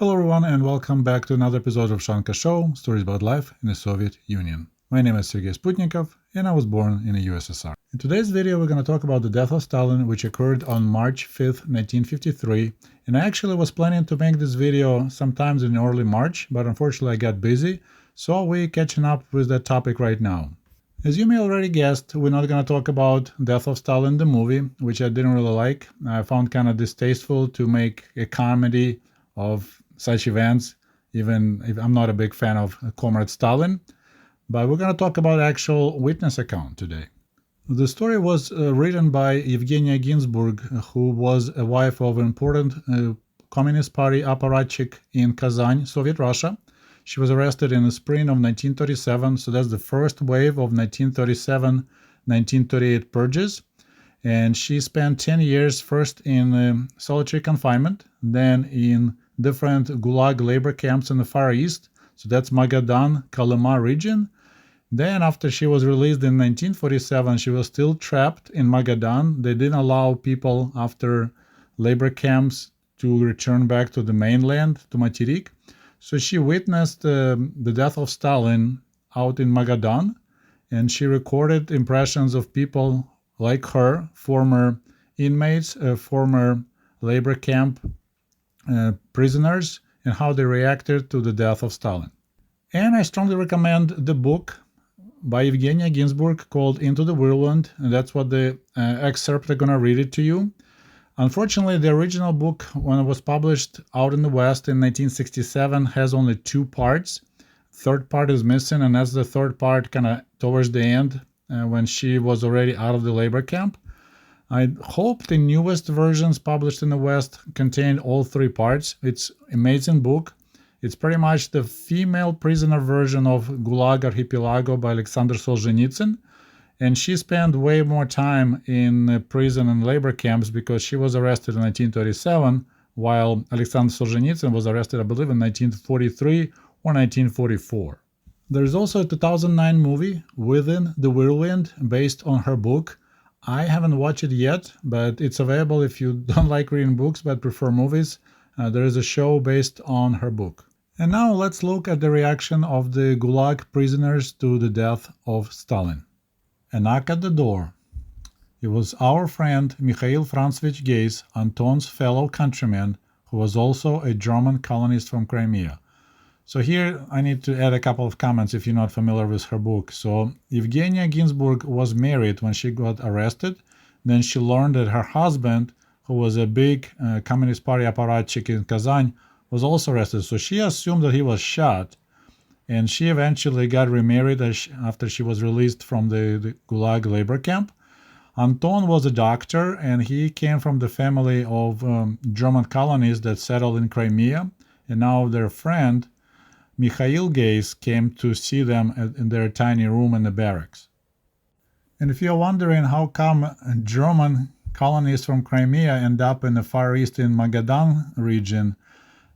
Hello everyone and welcome back to another episode of Ushanka Show, stories about life in the Soviet Union. My name is Sergei Sputnikoff and I was born in the USSR. In today's video we're going to talk about the death of Stalin, which occurred on March 5th, 1953. And I actually was planning to make this video sometimes in early March, but unfortunately I got busy, so we're catching up with that topic right now. As you may already guessed, we're not going to talk about Death of Stalin the movie, which I didn't really like. I found kind of distasteful to make a comedy of such events, even if I'm not a big fan of Comrade Stalin. But we're going to talk about actual witness account today. The story was written by Evgenia Ginsburg, who was a wife of an important Communist Party apparatchik in Kazan, Soviet Russia. She was arrested in the spring of 1937, so that's the first wave of 1937-1938 purges. And she spent 10 years first in solitary confinement, then in different GULAG labor camps in the Far East, so that's Magadan, Kolyma region. Then after she was released in 1947, she was still trapped in Magadan. They didn't allow people after labor camps to return back to the mainland, to Materik. So she witnessed the death of Stalin out in Magadan, and she recorded impressions of people like her, former inmates, former labor camp prisoners, and how they reacted to the death of Stalin. And I strongly recommend the book by Evgenia Ginsburg called Into the Whirlwind, and that's what the excerpt I'm going to read it to you. Unfortunately, the original book, when it was published out in the West in 1967, has only two parts. Third part is missing, and that's the third part kind of towards the end when she was already out of the labor camp. I hope the newest versions published in the West contain all three parts. It's an amazing book. It's pretty much the female prisoner version of Gulag Archipelago by Alexander Solzhenitsyn. And she spent way more time in prison and labor camps because she was arrested in 1937, while Alexander Solzhenitsyn was arrested, I believe, in 1943 or 1944. There's also a 2009 movie, Within the Whirlwind, based on her book. I haven't watched it yet, but it's available if you don't like reading books but prefer movies. There is a show based on her book. And now let's look at the reaction of the Gulag prisoners to the death of Stalin. A knock at the door. It was our friend Mikhail Franzovich Geis, Anton's fellow countryman, who was also a German colonist from Crimea. So here I need to add a couple of comments if you're not familiar with her book. So Evgenia Ginsburg was married when she got arrested. Then she learned that her husband, who was a big Communist Party apparatchik in Kazan, was also arrested. So she assumed that he was shot. And she eventually got remarried after she was released from the Gulag labor camp. Anton was a doctor, and he came from the family of German colonists that settled in Crimea. And now their friend, Mikhail Geis, came to see them in their tiny room in the barracks. And if you're wondering how come German colonists from Crimea end up in the Far East in Magadan region,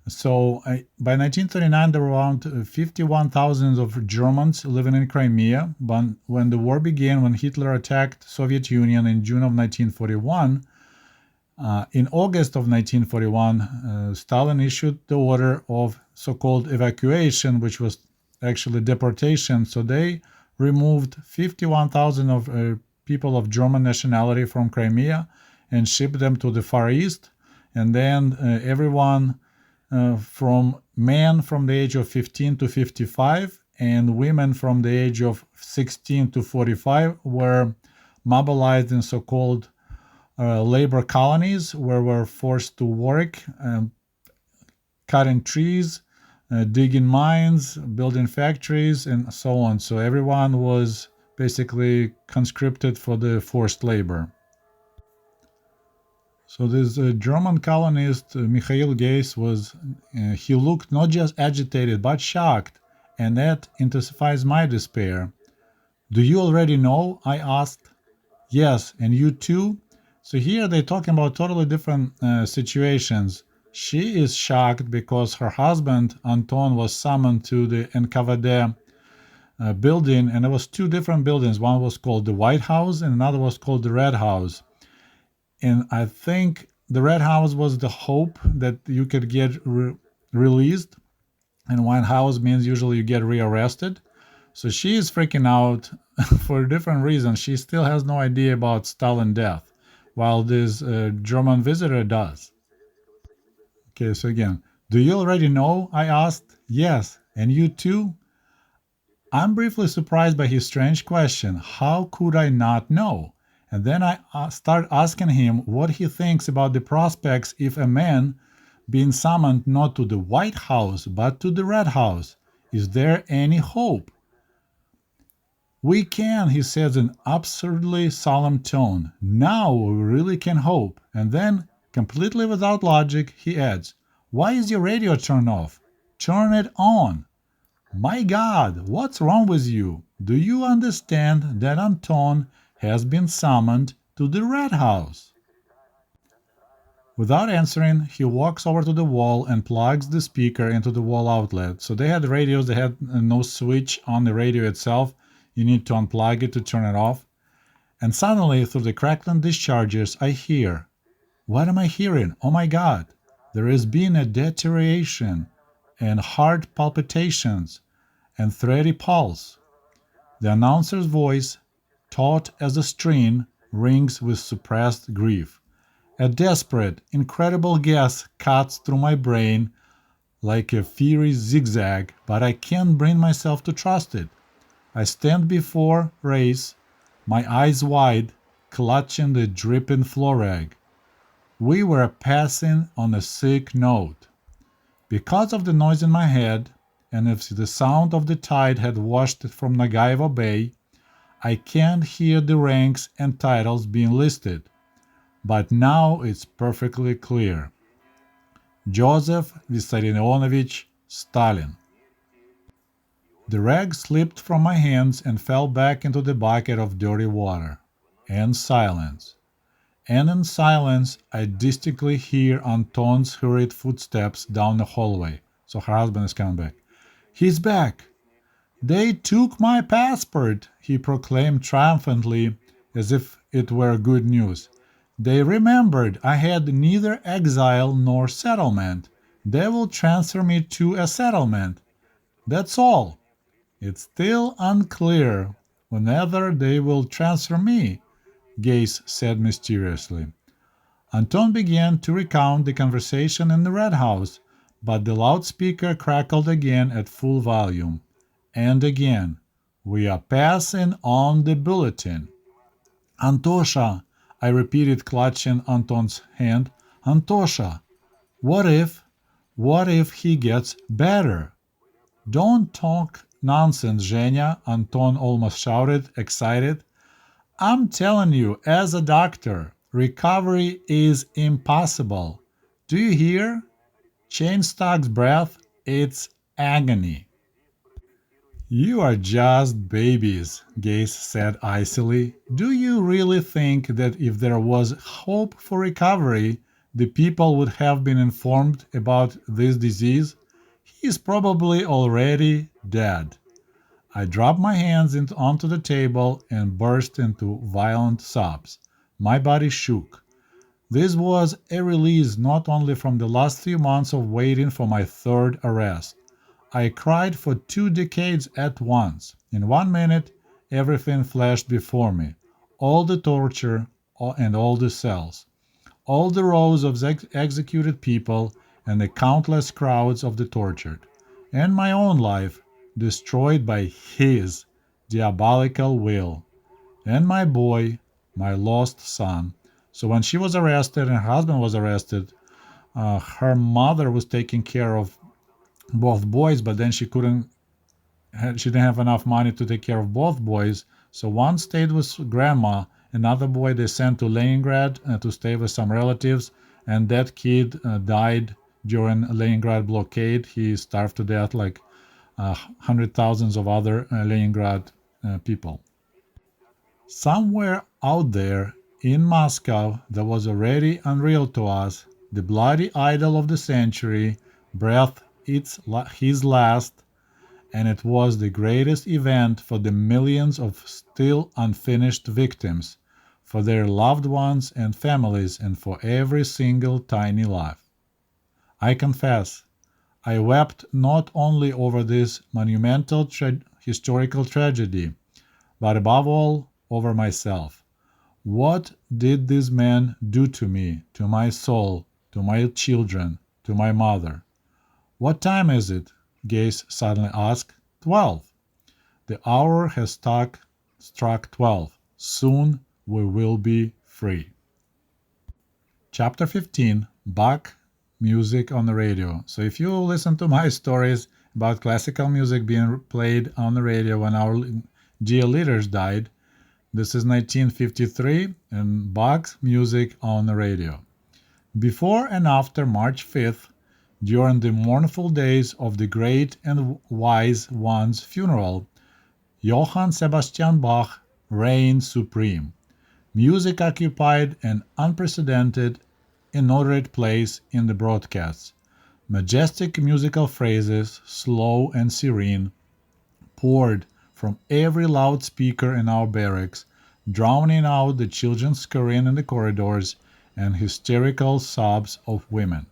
so by 1939 there were around 51,000 of Germans living in Crimea. But when the war began, when Hitler attacked Soviet Union in June of 1941, in August of 1941, Stalin issued the order of so-called evacuation, which was actually deportation. So they removed 51,000 of people of German nationality from Crimea and shipped them to the Far East. And then everyone from men from the age of 15 to 55 and women from the age of 16 to 45 were mobilized in so-called labor colonies, where were forced to work, cutting trees, digging mines, building factories, and so on. So everyone was basically conscripted for the forced labor. So this German colonist, Mikhail Geis, he looked not just agitated but shocked, and that intensifies my despair. "Do you already know?" I asked. "Yes, and you too?" So here they're talking about totally different situations. She is shocked because her husband, Anton, was summoned to the NKVD building, and there was two different buildings. One was called the White House and another was called the Red House. And I think the Red House was the hope that you could get released, and one house means usually you get rearrested. So she is freaking out for different reasons. She still has no idea about Stalin death, while this German visitor does. Okay, so again, do you already know? I asked. Yes, and you too? I'm briefly surprised by his strange question. How could I not know? And then I start asking him what he thinks about the prospects if a man being summoned not to the White House but to the Red House. Is there any hope? We can, he says in absurdly solemn tone. Now we really can hope. And then, completely without logic, he adds, why is your radio turned off? Turn it on. My God, what's wrong with you? Do you understand that Anton has been summoned to the Red House? Without answering, he walks over to the wall and plugs the speaker into the wall outlet. So they had radios, they had no switch on the radio itself. You need to unplug it to turn it off. And suddenly, through the crackling discharges, I hear, what am I hearing? Oh my God, there has been a deterioration and heart palpitations and thready pulse. The announcer's voice, taut as a string, rings with suppressed grief. A desperate, incredible guess cuts through my brain like a fiery zigzag, but I can't bring myself to trust it. I stand before Race, my eyes wide, clutching the dripping floor rag. We were passing on a sick note. Because of the noise in my head, and if the sound of the tide had washed it from Nagaevo Bay, I can't hear the ranks and titles being listed. But now it's perfectly clear. Joseph Vissarionovich Stalin. The rag slipped from my hands and fell back into the bucket of dirty water. And silence. And in silence, I distinctly hear Anton's hurried footsteps down the hallway. So her husband is coming back. He's back! They took my passport, he proclaimed triumphantly, as if it were good news. They remembered I had neither exile nor settlement. They will transfer me to a settlement. That's all. It's still unclear whether they will transfer me, Gase said mysteriously. Anton began to recount the conversation in the Red House, but the loudspeaker crackled again at full volume. And again, we are passing on the bulletin. Antosha, I repeated, clutching Anton's hand. Antosha, what if he gets better? Don't talk nonsense, Zhenya, Anton almost shouted, excited. I'm telling you, as a doctor, recovery is impossible. Do you hear? Chainstock's breath, it's agony. You are just babies, Gase said icily. Do you really think that if there was hope for recovery, the people would have been informed about this disease? He is probably already dead. I dropped my hands onto the table and burst into violent sobs. My body shook. This was a release not only from the last few months of waiting for my third arrest. I cried for 2 decades at once. In 1 minute, everything flashed before me. All the torture and all the cells. All the rows of executed people and the countless crowds of the tortured. And my own life, destroyed by his diabolical will. And my boy, my lost son. So when she was arrested and her husband was arrested, her mother was taking care of both boys, but then she didn't have enough money to take care of both boys. So one stayed with grandma, another boy they sent to Leningrad to stay with some relatives, and that kid died during Leningrad blockade. He starved to death like hundred thousands of other Leningrad people. Somewhere out there in Moscow, there was already unreal to us the bloody idol of the century, breathed his last, and it was the greatest event for the millions of still unfinished victims, for their loved ones and families, and for every single tiny life. I confess, I wept not only over this monumental historical tragedy, but above all, over myself. What did these men do to me, to my soul, to my children, to my mother? What time is it? Gaze suddenly asked. 12. The hour has struck 12. Soon we will be free. Chapter 15. Bach Music on the Radio. So if you listen to my stories about classical music being played on the radio when our dear leaders died, this is 1953 and Bach's music on the radio. Before and after March 5th, during the mournful days of the great and wise one's funeral, Johann Sebastian Bach reigned supreme. Music occupied an unprecedented, inordinate place in the broadcasts. Majestic musical phrases, slow and serene, poured from every loudspeaker in our barracks, drowning out the children scurrying in the corridors and hysterical sobs of women.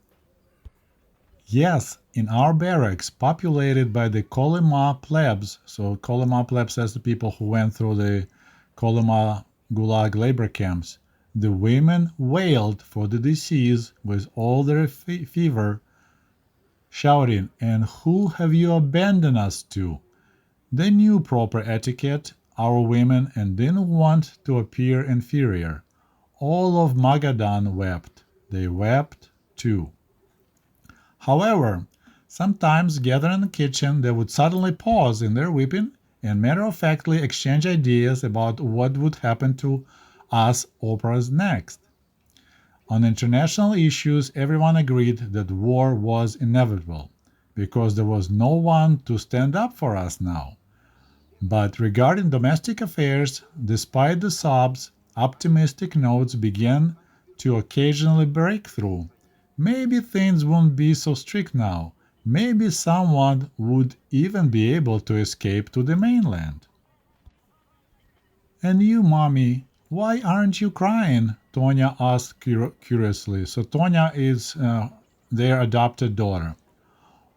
Yes, in our barracks, populated by the Kolyma plebs, so Kolyma plebs as the people who went through the Kolyma GULAG labor camps, the women wailed for the deceased with all their fever, shouting, "And who have you abandoned us to?" They knew proper etiquette, our women, and didn't want to appear inferior. All of Magadan wept. They wept too. However, sometimes gathered in the kitchen, they would suddenly pause in their weeping and matter-of-factly exchange ideas about what would happen to us operas next. On international issues, everyone agreed that war was inevitable, because there was no one to stand up for us now. But regarding domestic affairs, despite the sobs, optimistic notes began to occasionally break through. Maybe things won't be so strict now. Maybe someone would even be able to escape to the mainland. "And you, Mommy, why aren't you crying?" Tonya asked curiously. So Tonya is their adopted daughter.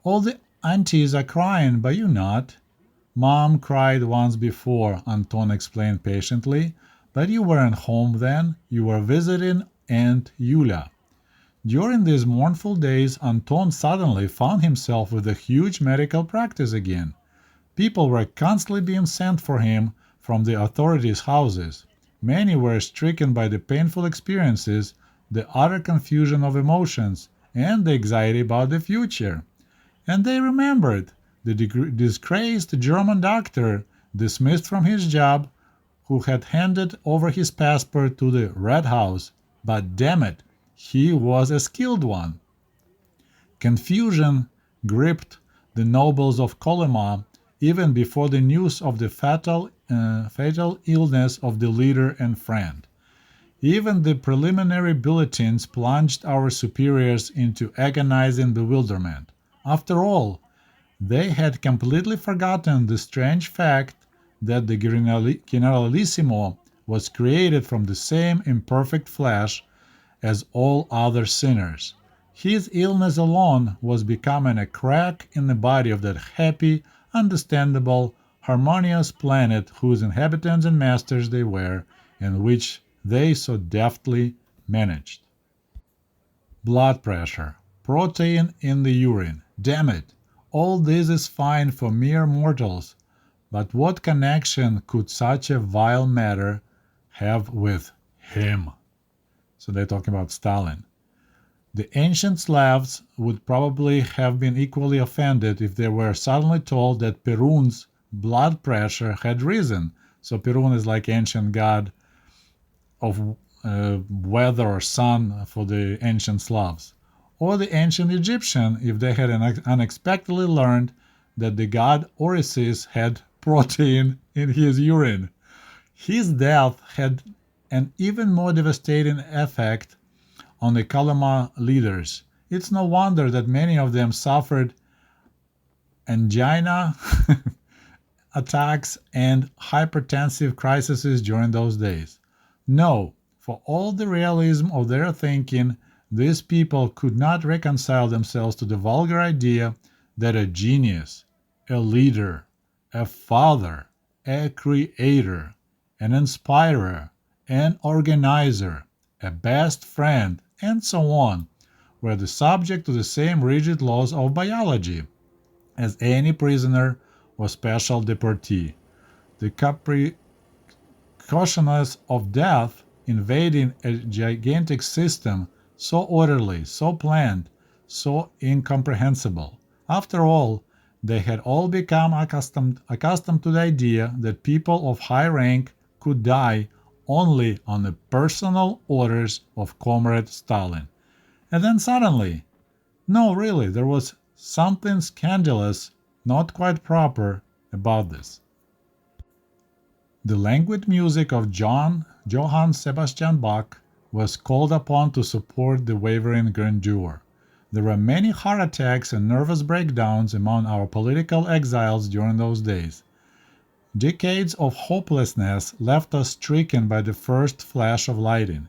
"All the aunties are crying, but you not." "Mom cried once before," Anton explained patiently, "but you weren't home then. You were visiting Aunt Yulia." During these mournful days, Anton suddenly found himself with a huge medical practice again. People were constantly being sent for him from the authorities' houses. Many were stricken by the painful experiences, the utter confusion of emotions, and the anxiety about the future. And they remembered the disgraced German doctor, dismissed from his job, who had handed over his passport to the Red House, but damn it, he was a skilled one. Confusion gripped the nobles of Kolyma even before the news of the fatal illness of the leader and friend. Even the preliminary bulletins plunged our superiors into agonizing bewilderment. After all, they had completely forgotten the strange fact that the Generalissimo was created from the same imperfect flesh as all other sinners. His illness alone was becoming a crack in the body of that happy, understandable, harmonious planet whose inhabitants and masters they were, and which they so deftly managed. Blood pressure, protein in the urine. Damn it! All this is fine for mere mortals, but what connection could such a vile matter have with him? So they're talking about Stalin. The ancient Slavs would probably have been equally offended if they were suddenly told that Perun's blood pressure had risen. So Perun is like ancient god of weather or sun for the ancient Slavs. Or the ancient Egyptian if they had unexpectedly learned that the god Orisis had protein in his urine. His death had an even more devastating effect on the Kolyma leaders. It's no wonder that many of them suffered angina attacks and hypertensive crises during those days. No, for all the realism of their thinking, these people could not reconcile themselves to the vulgar idea that a genius, a leader, a father, a creator, an inspirer, an organizer, a best friend, and so on, were the subject to the same rigid laws of biology as any prisoner or special deportee. The capriciousness of death invading a gigantic system so orderly, so planned, so incomprehensible. After all, they had all become accustomed to the idea that people of high rank could die only on the personal orders of Comrade Stalin. And then suddenly, no, really, there was something scandalous, not quite proper, about this. The languid music of Johann Sebastian Bach was called upon to support the wavering grandeur. There were many heart attacks and nervous breakdowns among our political exiles during those days. Decades of hopelessness left us stricken by the first flash of lightning.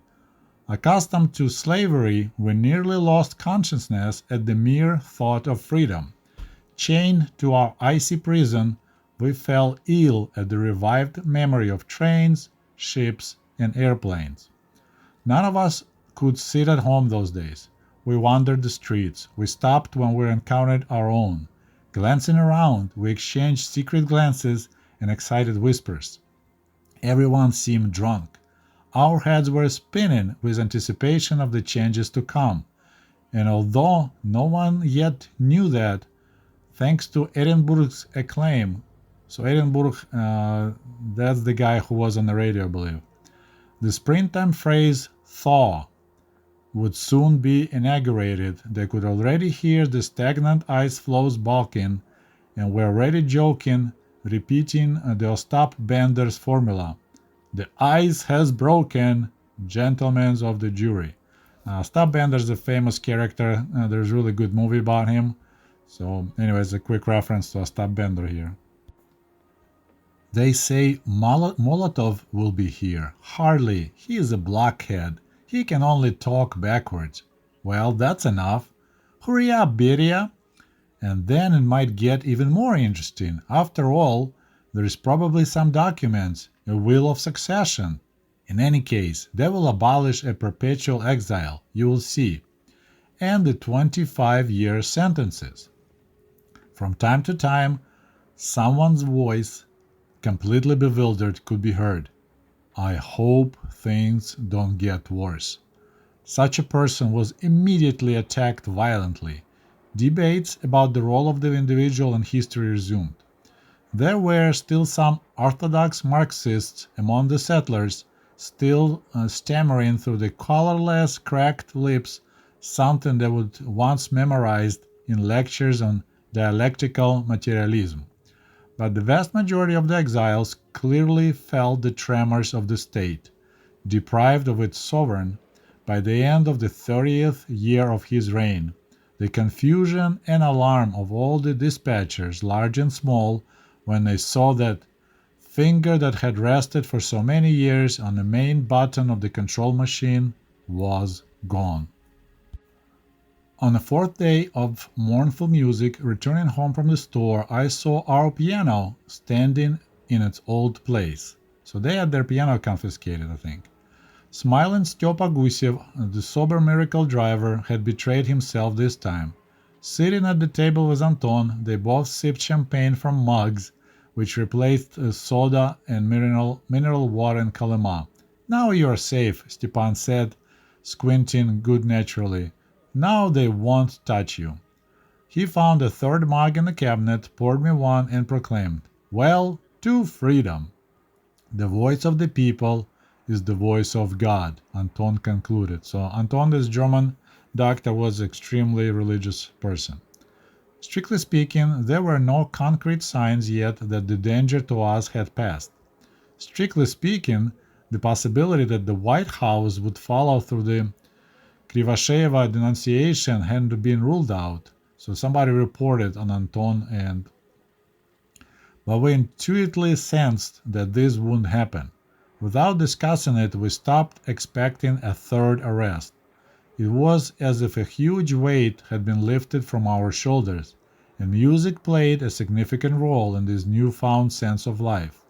Accustomed to slavery, we nearly lost consciousness at the mere thought of freedom. Chained to our icy prison, we fell ill at the revived memory of trains, ships, and airplanes. None of us could sit at home those days. We wandered the streets. We stopped when we encountered our own. Glancing around, we exchanged secret glances and excited whispers. Everyone seemed drunk. Our heads were spinning with anticipation of the changes to come. And although no one yet knew that, thanks to Edinburgh's acclaim, so Edinburgh, that's the guy who was on the radio, I believe. The springtime phrase thaw would soon be inaugurated. They could already hear the stagnant ice floes balking and were already joking, repeating the Ostap Bender's formula. The ice has broken, gentlemen of the jury. Ostap Bender is a famous character. There's a really good movie about him. So anyways, a quick reference to Ostap Bender here. They say Molotov will be here. Hardly. He is a blockhead. He can only talk backwards. Well, that's enough. Hurry up, Beria. And then it might get even more interesting. After all, there is probably some documents, a will of succession. In any case, they will abolish a perpetual exile, you will see, and the 25-year sentences. From time to time, someone's voice, completely bewildered, could be heard. I hope things don't get worse. Such a person was immediately attacked violently. Debates about the role of the individual in history resumed. There were still some orthodox Marxists among the settlers, still stammering through the colorless, cracked lips something they would once memorized in lectures on dialectical materialism. But the vast majority of the exiles clearly felt the tremors of the state, deprived of its sovereign by the end of the 30th year of his reign. The confusion and alarm of all the dispatchers, large and small, when they saw that finger that had rested for so many years on the main button of the control machine was gone. On the fourth day of mournful music, returning home from the store, I saw our piano standing in its old place. So they had their piano confiscated, I think. Smiling Stepa Gusev, the sober miracle driver, had betrayed himself this time. Sitting at the table with Anton, they both sipped champagne from mugs, which replaced soda and mineral water in Kolyma. Now you are safe, Stepan said, squinting good-naturedly. Now they won't touch you. He found a third mug in the cabinet, poured me one, and proclaimed, Well, to freedom. The voice of the people is the voice of God, Anton concluded. So Anton, this German doctor, was an extremely religious person. Strictly speaking, there were no concrete signs yet that the danger to us had passed. Strictly speaking, the possibility that the White House would follow through the Krivosheeva denunciation hadn't been ruled out. So somebody reported on Anton, but we intuitively sensed that this wouldn't happen. Without discussing it, we stopped expecting a third arrest. It was as if a huge weight had been lifted from our shoulders, and music played a significant role in this newfound sense of life.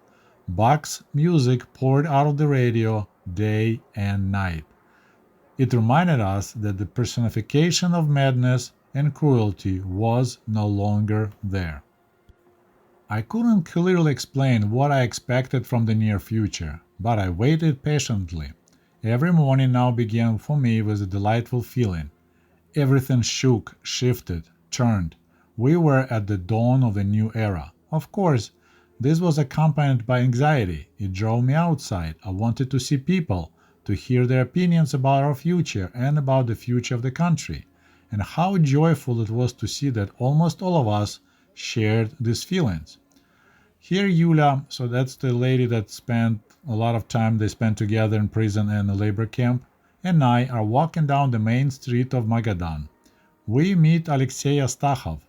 Bach's music poured out of the radio day and night. It reminded us that the personification of madness and cruelty was no longer there. I couldn't clearly explain what I expected from the near future, but I waited patiently. Every morning now began for me with a delightful feeling. Everything shook, shifted, turned. We were at the dawn of a new era. Of course, this was accompanied by anxiety. It drove me outside. I wanted to see people, to hear their opinions about our future and about the future of the country. And how joyful it was to see that almost all of us shared these feelings. Here, Yulia, so that's the lady that spent a lot of time they spent together in prison and a labor camp, and I are walking down the main street of Magadan. We meet Alexei Astahov.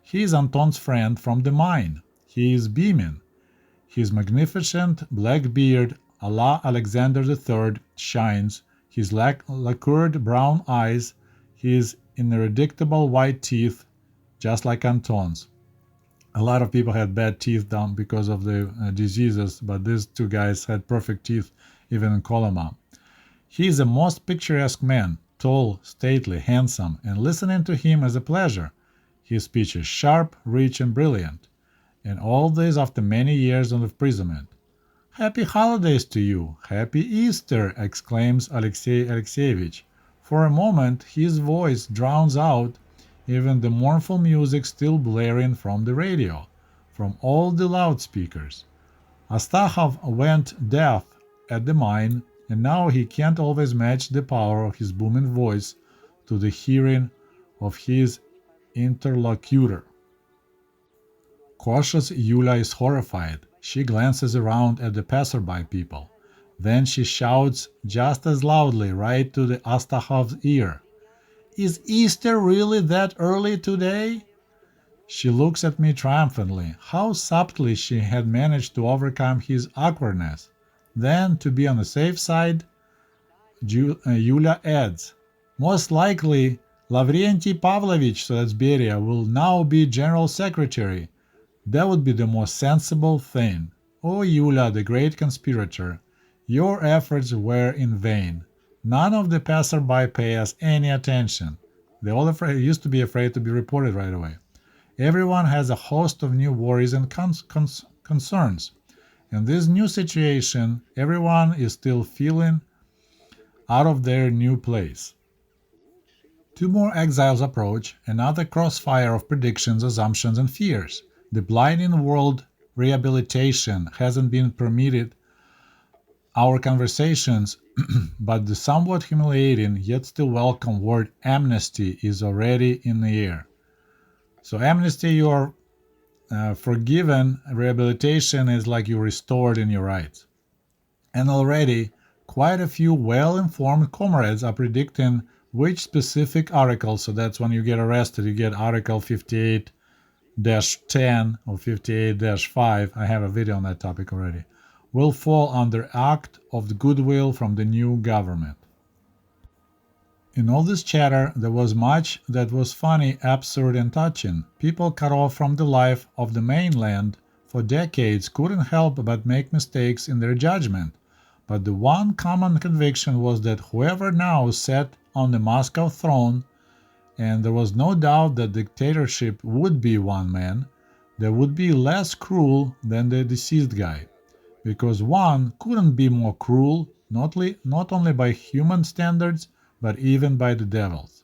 He is Anton's friend from the mine. He is beaming. His magnificent black beard, a la Alexander III, shines, his lacquered brown eyes, his ineradicable white teeth, just like Anton's. A lot of people had bad teeth down because of the diseases, but these two guys had perfect teeth, even in Kolyma. He is a most picturesque man, tall, stately, handsome, and listening to him is a pleasure. His speech is sharp, rich, and brilliant. And all this after many years of imprisonment. "Happy holidays to you! Happy Easter!" exclaims Alexei Alexeyevich. For a moment his voice drowns out even the mournful music still blaring from the radio, from all the loudspeakers. Astahov went deaf at the mine, and now he can't always match the power of his booming voice to the hearing of his interlocutor. Cautious Yulia is horrified. She glances around at the passerby people. Then she shouts just as loudly right to the Astahov's ear. "Is Easter really that early today?" She looks at me triumphantly. How subtly she had managed to overcome his awkwardness. Then, to be on the safe side, Yulia adds, "Most likely, Lavrenti Pavlovich, so that's Beria, will now be General Secretary. That would be the most sensible thing. Oh, Yulia, the great conspirator, your efforts were in vain. None of the passerby pay us any attention. They all used to be afraid to be reported right away. Everyone has a host of new worries and concerns. In this new situation, everyone is still feeling out of their new place." Two more exiles approach, another crossfire of predictions, assumptions, and fears. The blinding word rehabilitation hasn't been permitted our conversations, but the somewhat humiliating yet still welcome word amnesty is already in the air. So amnesty, you are forgiven. Rehabilitation is like you're restored in your rights. And already quite a few well-informed comrades are predicting which specific article, so that's when you get arrested, you get Article 58-10 or 58-5, I have a video on that topic already, will fall under act of goodwill from the new government. In all this chatter, there was much that was funny, absurd, and touching. People cut off from the life of the mainland for decades couldn't help but make mistakes in their judgment. But the one common conviction was that whoever now sat on the Moscow throne, and there was no doubt that dictatorship would be one man, there would be less cruel than the deceased guy. Because one couldn't be more cruel, not only by human standards, but even by the devil's.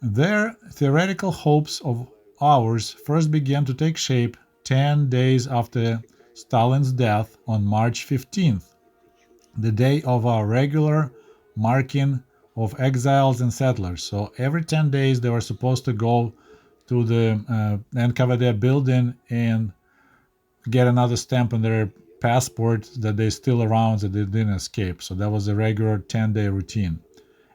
Their theoretical hopes of ours first began to take shape 10 days after Stalin's death on March 15th, the day of our regular marking of exiles and settlers. So every 10 days they were supposed to go to the NKVD building and get another stamp on their passport that they're still around, that they didn't escape. So that was a regular 10-day routine.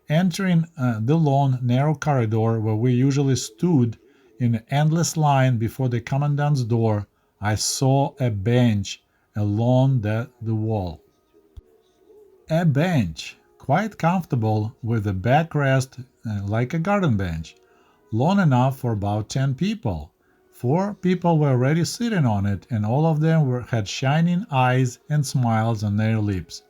Entering the long, narrow corridor where we usually stood in an endless line before the commandant's door, I saw a bench along the wall. A bench, quite comfortable, with a backrest like a garden bench. long enough for about 10 people. 4 people were already sitting on it, and all of them had shining eyes and smiles on their lips.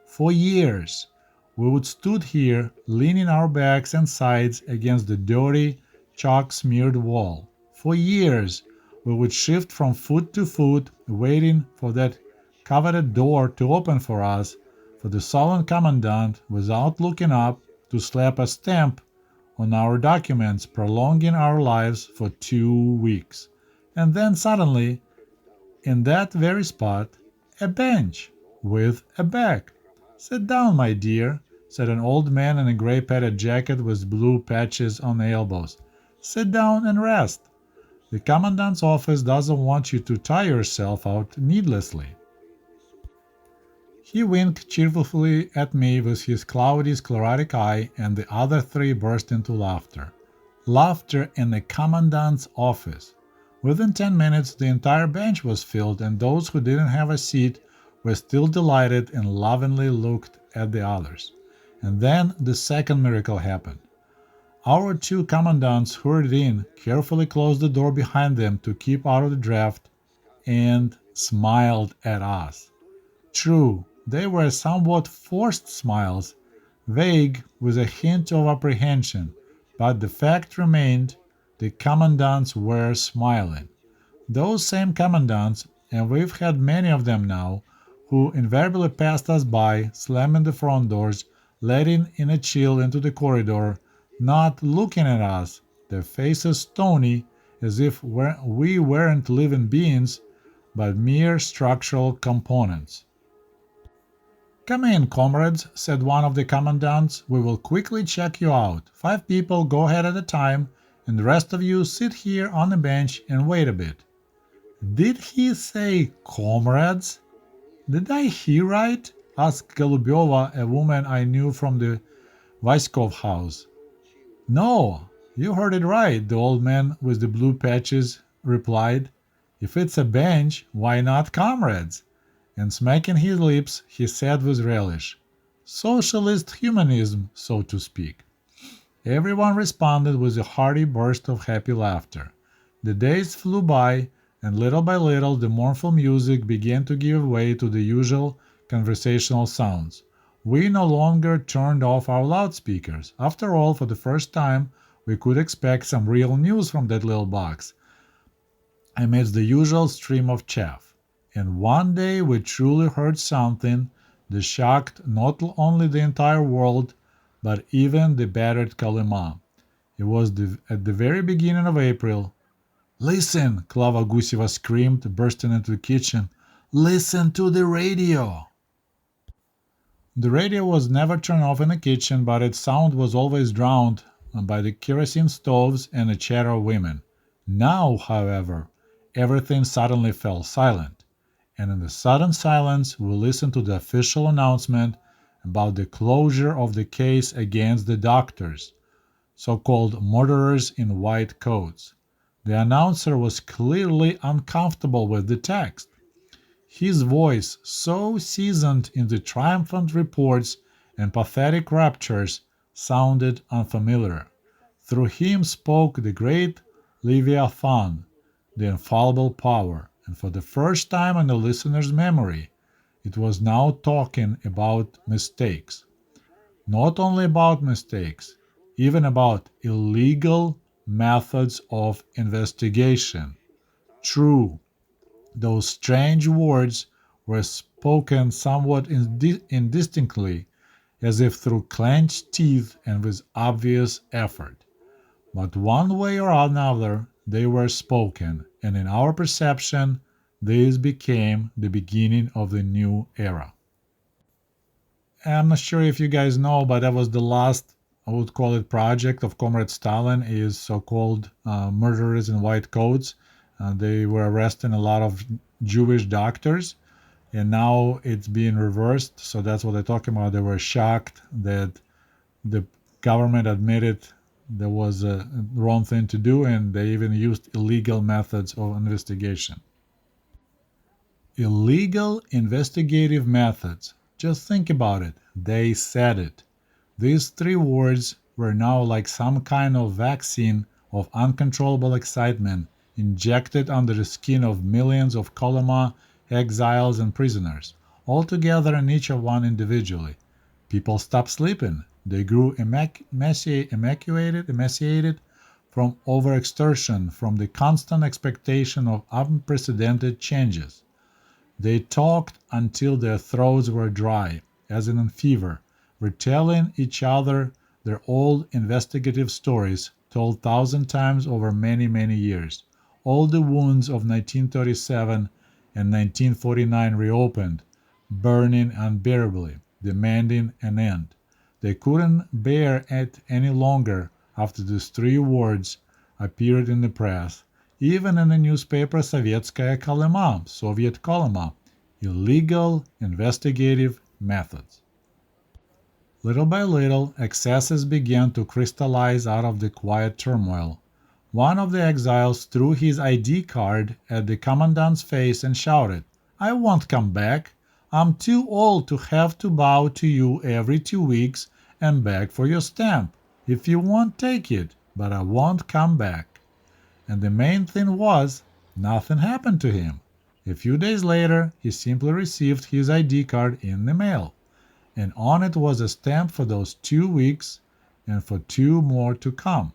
For years, we would stood here, leaning our backs and sides against the dirty, chalk-smeared wall. For years, we would shift from foot to foot, waiting for that coveted door to open for us, for the sullen commandant, without looking up, to slap a stamp on our documents prolonging our lives for 2 weeks. And then suddenly, in that very spot, a bench with a back. "Sit down, my dear," said an old man in a gray padded jacket with blue patches on the elbows. "Sit down and rest. The commandant's office doesn't want you to tire yourself out needlessly." He winked cheerfully at me with his cloudy, sclerotic eye, and the other 3 burst into laughter. Laughter in the commandant's office. Within 10 minutes, the entire bench was filled, and those who didn't have a seat were still delighted and lovingly looked at the others. And then the second miracle happened. Our 2 commandants hurried in, carefully closed the door behind them to keep out of the draft, and smiled at us. True, they were somewhat forced smiles, vague with a hint of apprehension, but the fact remained, the commandants were smiling. Those same commandants, and we've had many of them now, who invariably passed us by, slamming the front doors, letting in a chill into the corridor, not looking at us, their faces stony, as if we weren't living beings, but mere structural components. "Come in, comrades," said one of the commandants. "We will quickly check you out. 5 people go ahead at a time, and the rest of you sit here on the bench and wait a bit." "Did he say comrades? Did I hear right?" asked Golubyova, a woman I knew from the Vyskov house. "No, you heard it right," the old man with the blue patches replied. "If it's a bench, why not comrades?" And smacking his lips, he said with relish, "Socialist humanism, so to speak." Everyone responded with a hearty burst of happy laughter. The days flew by, and little by little the mournful music began to give way to the usual conversational sounds. We no longer turned off our loudspeakers. After all, for the first time, we could expect some real news from that little box, amidst the usual stream of chaff. And one day we truly heard something that shocked not only the entire world, but even the battered Kolyma. It was at the very beginning of April. "Listen!" Klava Guseva screamed, bursting into the kitchen. "Listen to the radio!" The radio was never turned off in the kitchen, but its sound was always drowned by the kerosene stoves and the chatter of women. Now, however, everything suddenly fell silent. And in the sudden silence we listened to the official announcement about the closure of the case against the doctors, so-called murderers in white coats. The announcer was clearly uncomfortable with the text. His voice, so seasoned in the triumphant reports and pathetic raptures, sounded unfamiliar. Through him spoke the great Leviathan, the infallible power, and for the first time in the listener's memory, it was now talking about mistakes. Not only about mistakes, even about illegal methods of investigation. True, those strange words were spoken somewhat indistinctly, as if through clenched teeth and with obvious effort. But one way or another they were spoken, and in our perception, this became the beginning of the new era. I'm not sure if you guys know, but that was the last, I would call it, project of Comrade Stalin, is so-called murderers in white coats. They were arresting a lot of Jewish doctors, and now it's being reversed. So that's what they're talking about. They were shocked that the government admitted there was a wrong thing to do, and they even used illegal methods of investigation. Illegal investigative methods. Just think about it. They said it. These 3 words were now like some kind of vaccine of uncontrollable excitement injected under the skin of millions of Kolyma exiles and prisoners, all together and each of one individually. People stopped sleeping. They grew emaciated from overexertion, from the constant expectation of unprecedented changes. They talked until their throats were dry, as in a fever, retelling each other their old investigative stories, told thousand times over many, many years. All the wounds of 1937 and 1949 reopened, burning unbearably, demanding an end. They couldn't bear it any longer after these three words appeared in the press, even in the newspaper Sovietskaya Kolyma, Soviet Kolyma, illegal investigative methods. Little by little, excesses began to crystallize out of the quiet turmoil. One of the exiles threw his ID card at the commandant's face and shouted, "I won't come back. I'm too old to have to bow to you every 2 weeks and beg for your stamp. If you won't, take it, but I won't come back." And the main thing was, nothing happened to him. A few days later, he simply received his ID card in the mail, and on it was a stamp for those 2 weeks and for 2 more to come.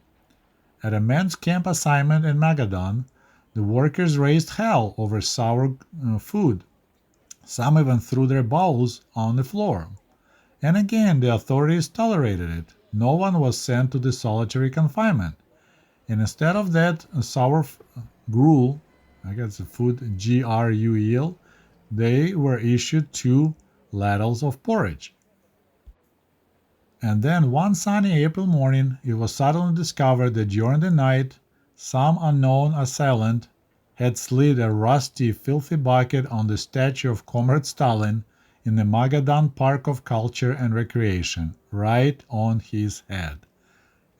At a men's camp assignment in Magadan, the workers raised hell over sour food. Some even threw their bowls on the floor. And again, the authorities tolerated it. No one was sent to the solitary confinement. And instead of that sour gruel, I guess the food, gruel, they were issued 2 ladles of porridge. And then one sunny April morning, it was suddenly discovered that during the night, some unknown assailant had slid a rusty, filthy bucket on the statue of Comrade Stalin in the Magadan Park of Culture and Recreation, right on his head.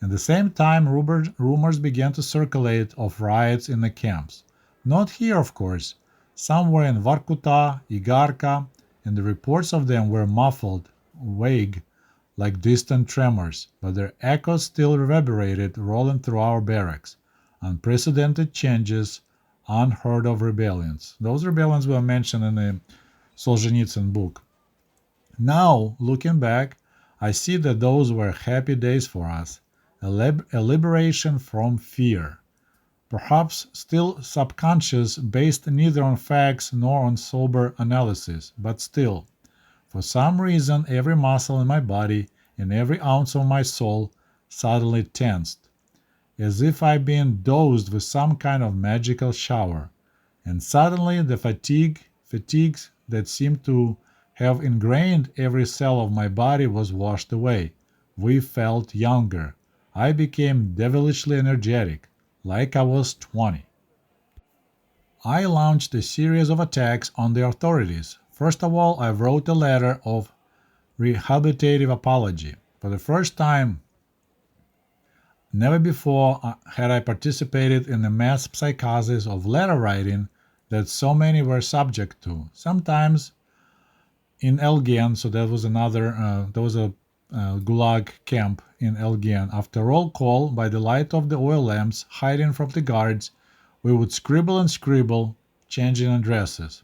At the same time, rumors began to circulate of riots in the camps. Not here, of course. Somewhere in Vorkuta, Igarka, and the reports of them were muffled, vague, like distant tremors, but their echoes still reverberated, rolling through our barracks. Unprecedented changes, unheard of rebellions. Those rebellions were mentioned in the Solzhenitsyn book. Now, looking back, I see that those were happy days for us, a liberation from fear. Perhaps still subconscious, based neither on facts nor on sober analysis, but still. For some reason, every muscle in my body and every ounce of my soul suddenly tensed, as if I'd been dosed with some kind of magical shower. And suddenly the fatigues that seemed to have ingrained every cell of my body was washed away. We felt younger. I became devilishly energetic, like I was 20. I launched a series of attacks on the authorities. First of all, I wrote a letter of rehabilitative apology. For the first time, never before had I participated in the mass psychosis of letter writing that so many were subject to. Sometimes in Elgin, so that was a GULAG camp in Elgin. After roll call, by the light of the oil lamps, hiding from the guards, we would scribble and scribble, changing addresses.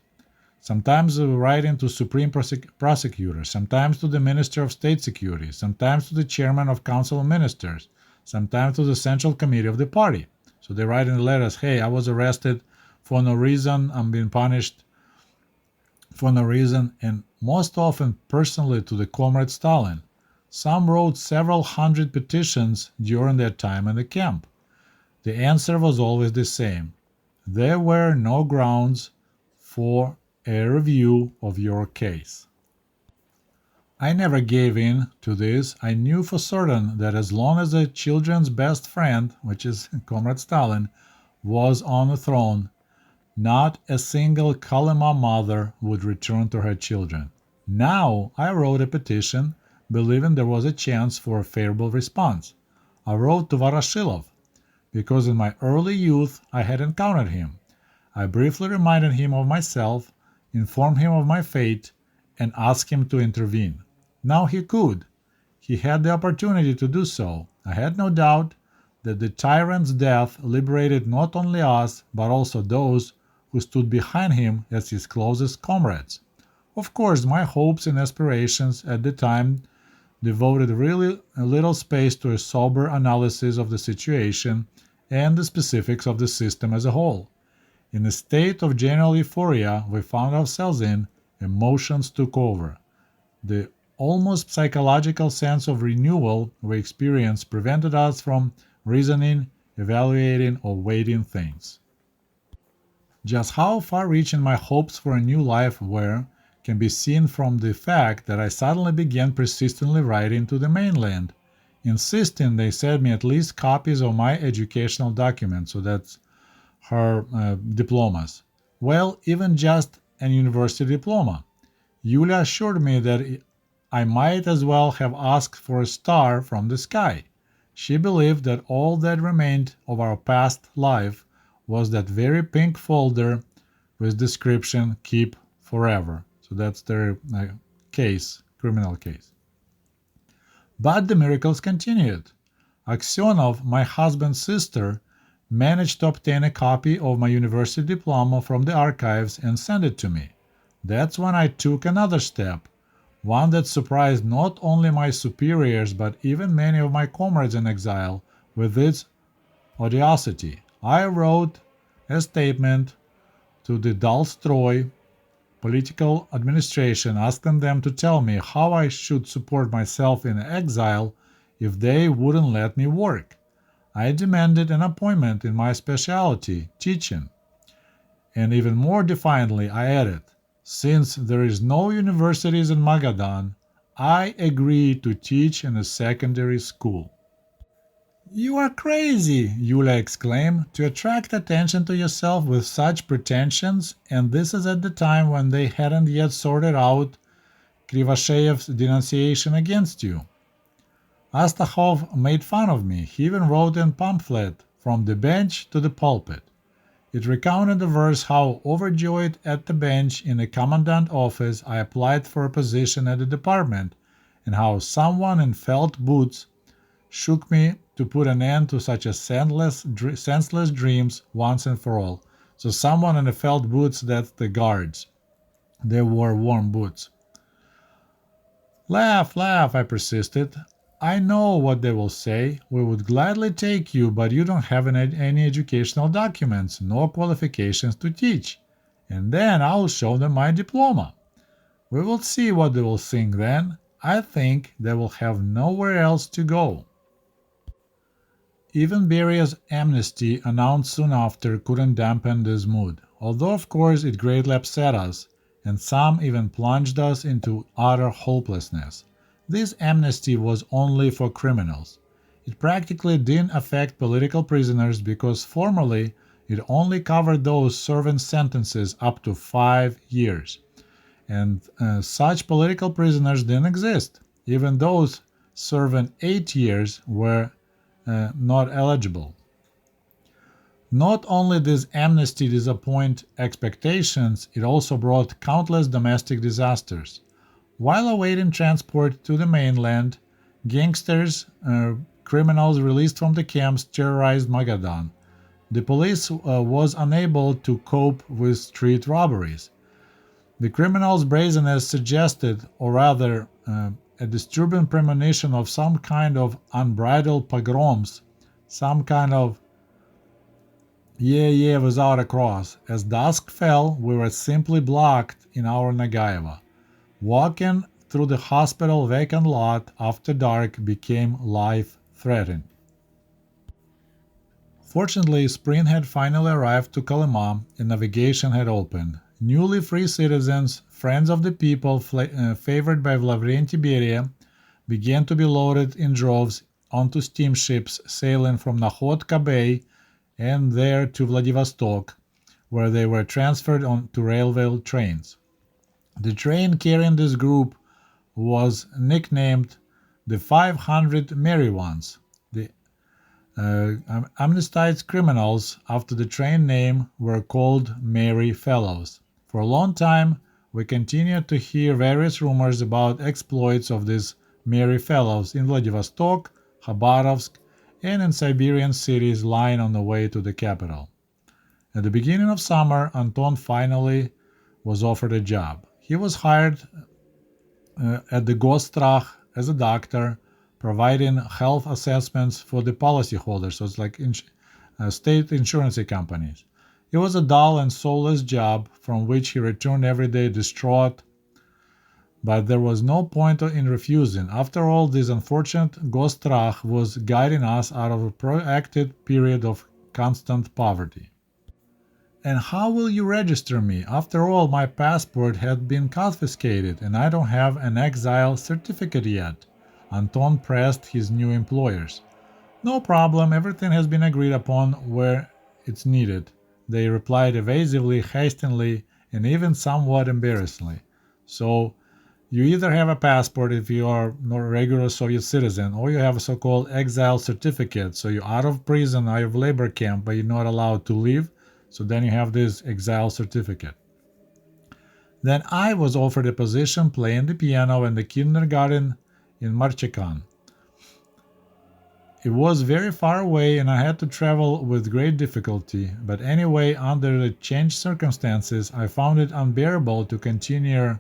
Sometimes writing to Supreme Prosecutor, sometimes to the Minister of State Security, sometimes to the Chairman of Council of Ministers, sometimes to the Central Committee of the party. So they write in the letters, hey, I was arrested for no reason, I'm being punished for no reason, and most often personally to the Comrade Stalin. Some wrote several hundred petitions during their time in the camp. The answer was always the same. There were no grounds for a review of your case. I never gave in to this. I knew for certain that as long as the children's best friend, which is Comrade Stalin, was on the throne, not a single Kolyma mother would return to her children. Now I wrote a petition, believing there was a chance for a favorable response. I wrote to Voroshilov, because in my early youth I had encountered him. I briefly reminded him of myself, informed him of my fate, and asked him to intervene. Now he could. He had the opportunity to do so. I had no doubt that the tyrant's death liberated not only us, but also those who stood behind him as his closest comrades. Of course, my hopes and aspirations at the time devoted really little space to a sober analysis of the situation and the specifics of the system as a whole. In a state of general euphoria we found ourselves in, emotions took over. The almost psychological sense of renewal we experienced prevented us from reasoning, evaluating, or weighing things. Just how far-reaching my hopes for a new life were can be seen from the fact that I suddenly began persistently writing to the mainland, insisting they send me at least copies of my educational documents, so that's her diplomas. Well, even just an university diploma. Yulia assured me that I might as well have asked for a star from the sky. She believed that all that remained of our past life was that very pink folder with description "Keep Forever." So that's their criminal case. But the miracles continued. Aksionov, my husband's sister, managed to obtain a copy of my university diploma from the archives and sent it to me. That's when I took another step, one that surprised not only my superiors but even many of my comrades in exile with its audacity. I wrote a statement to the Dalstroy political administration asking them to tell me how I should support myself in exile if they wouldn't let me work. I demanded an appointment in my specialty, teaching. And even more defiantly, I added, since there is no universities in Magadan, I agree to teach in a secondary school. You are crazy, Yulia exclaimed, to attract attention to yourself with such pretensions, and this is at the time when they hadn't yet sorted out Krivasheyev's denunciation against you. Astahov made fun of me. He even wrote a pamphlet, From the Bench to the Pulpit. It recounted the verse how, overjoyed at the bench in the commandant office, I applied for a position at the department, and how someone in felt boots shook me to put an end to such a senseless dreams once and for all. So someone in the felt boots, that's the guards. They wore warm boots. Laugh, laugh, I persisted. I know what they will say. We would gladly take you, but you don't have any educational documents, nor qualifications to teach. And then I'll show them my diploma. We will see what they will think then. I think they will have nowhere else to go. Even Beria's amnesty, announced soon after, couldn't dampen this mood, although of course it greatly upset us, and some even plunged us into utter hopelessness. This amnesty was only for criminals. It practically didn't affect political prisoners because formerly it only covered those serving sentences up to 5 years. And such political prisoners didn't exist. Even those serving 8 years were not eligible. Not only did this amnesty disappoint expectations, it also brought countless domestic disasters. While awaiting transport to the mainland, gangsters, criminals released from the camps terrorized Magadan. The police was unable to cope with street robberies. The criminals' brazenness suggested, or rather, a disturbing premonition of some kind of unbridled pogroms, some kind of yeah without a cross. As dusk fell, we were simply blocked in our Nagaeva. Walking through the hospital vacant lot after dark became life-threatening. Fortunately, spring had finally arrived to Kolyma and navigation had opened. Newly free citizens, friends of the people favored by Lavrentiy Beria, began to be loaded in droves onto steamships sailing from Nakhodka Bay and there to Vladivostok, where they were transferred on to railway trains. The train carrying this group was nicknamed the 500 Merry Ones. The amnestied criminals, after the train name, were called Merry Fellows. For a long time, we continued to hear various rumors about exploits of these Merry Fellows in Vladivostok, Khabarovsk, and in Siberian cities lying on the way to the capital. At the beginning of summer, Anton finally was offered a job. He was hired at the Gostrach as a doctor, providing health assessments for the policyholders. So it's like state insurance companies. It was a dull and soulless job from which he returned every day distraught, but there was no point in refusing. After all, this unfortunate Gostrach was guiding us out of a protracted period of constant poverty. And how will you register me? After all, my passport had been confiscated and I don't have an exile certificate yet. Anton pressed his new employers. No problem, everything has been agreed upon where it's needed. They replied evasively, hastily, and even somewhat embarrassingly. So, you either have a passport if you are not a regular Soviet citizen, or you have a so-called exile certificate. So you're out of prison, out of labor camp, but you're not allowed to leave. So then you have this exile certificate. Then I was offered a position playing the piano in the kindergarten in Marchekan. It was very far away and I had to travel with great difficulty, but anyway, under the changed circumstances, I found it unbearable to continue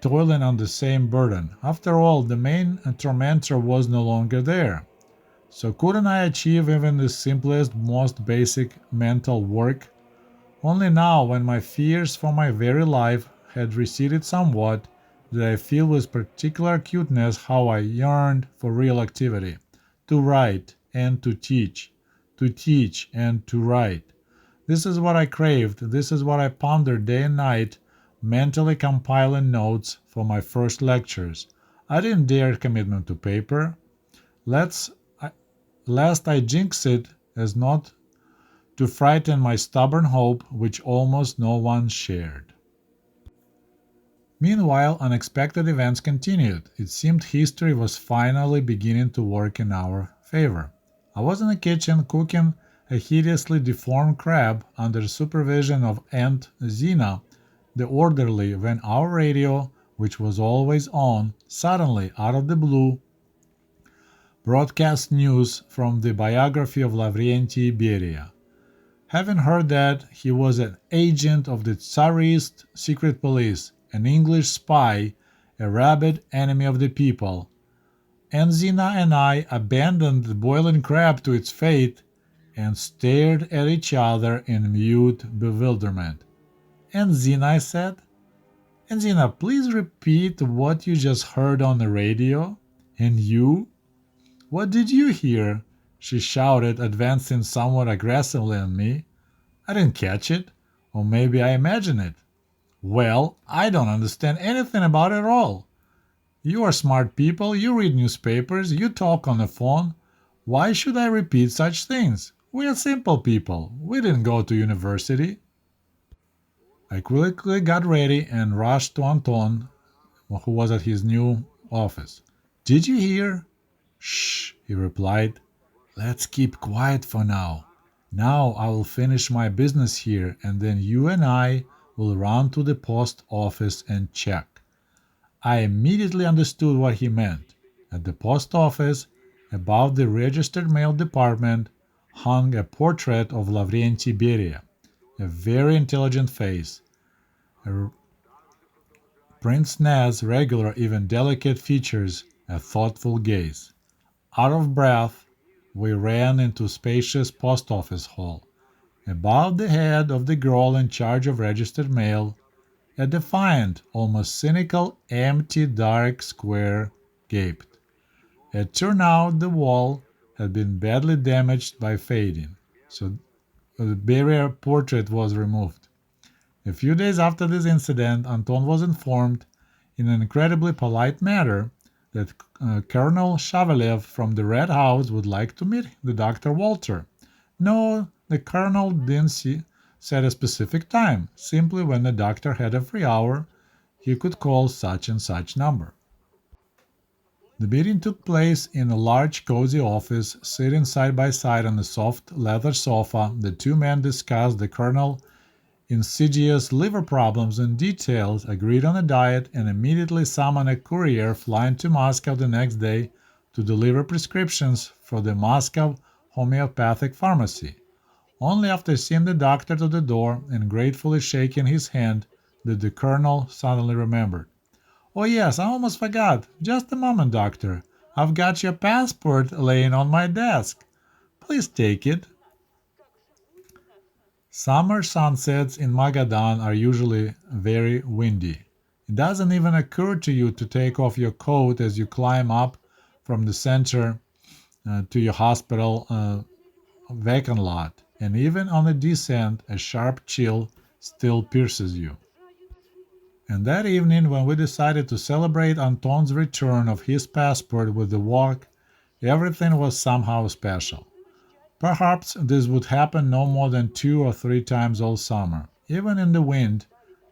toiling on the same burden. After all, the main tormentor was no longer there. So couldn't I achieve even the simplest, most basic mental work? Only now, when my fears for my very life had receded somewhat, did I feel with particular acuteness how I yearned for real activity, to write and to teach and to write. This is what I craved, this is what I pondered day and night, mentally compiling notes for my first lectures. I didn't dare commitment to paper, lest I jinx it as not to frighten my stubborn hope, which almost no one shared. Meanwhile, unexpected events continued. It seemed history was finally beginning to work in our favor. I was in the kitchen cooking a hideously deformed crab under the supervision of Aunt Zina, the orderly, when our radio, which was always on, suddenly, out of the blue, broadcast news from the biography of Lavrentiy Beria. Having heard that he was an agent of the Tsarist secret police, an English spy, a rabid enemy of the people, and Zina and I abandoned the boiling crab to its fate and stared at each other in mute bewilderment. And Zina, I said, and Zina, please repeat what you just heard on the radio. And you? What did you hear? She shouted, advancing somewhat aggressively on me. I didn't catch it, or maybe I imagined it. Well, I don't understand anything about it at all. You are smart people, you read newspapers, you talk on the phone. Why should I repeat such things? We are simple people. We didn't go to university. I quickly got ready and rushed to Anton, who was at his new office. Did you hear? Shh, he replied. Let's keep quiet for now. Now I will finish my business here and then you and I will run to the post office and check. I immediately understood what he meant. At the post office, above the registered mail department, hung a portrait of Lavrentiy Beria, a very intelligent face, a pince-nez, regular, even delicate features, a thoughtful gaze. Out of breath, we ran into spacious post office hall. Above the head of the girl in charge of registered mail, a defiant, almost cynical, empty, dark square gaped. It turned out the wall had been badly damaged by fading, so the barrier portrait was removed. A few days after this incident, Anton was informed, in an incredibly polite manner, that Colonel Shavalev from the Red House would like to meet the Dr. Walter. No, the colonel didn't set a specific time. Simply when the doctor had a free hour, he could call such and such number. The meeting took place in a large cozy office. Sitting side by side on a soft leather sofa, the two men discussed the colonel's insidious liver problems in details, agreed on a diet, and immediately summoned a courier flying to Moscow the next day to deliver prescriptions for the Moscow homeopathic pharmacy. Only after seeing the doctor to the door and gratefully shaking his hand did the colonel suddenly remember. "Oh yes, I almost forgot. Just a moment, doctor. I've got your passport laying on my desk. Please take it." Summer sunsets in Magadan are usually very windy. It doesn't even occur to you to take off your coat as you climb up from the center to your hospital vacant lot, and even on the descent, a sharp chill still pierces you. And that evening, when we decided to celebrate Anton's return of his passport with the walk, everything was somehow special. Perhaps this would happen no more than 2 or 3 times all summer. Even in the wind,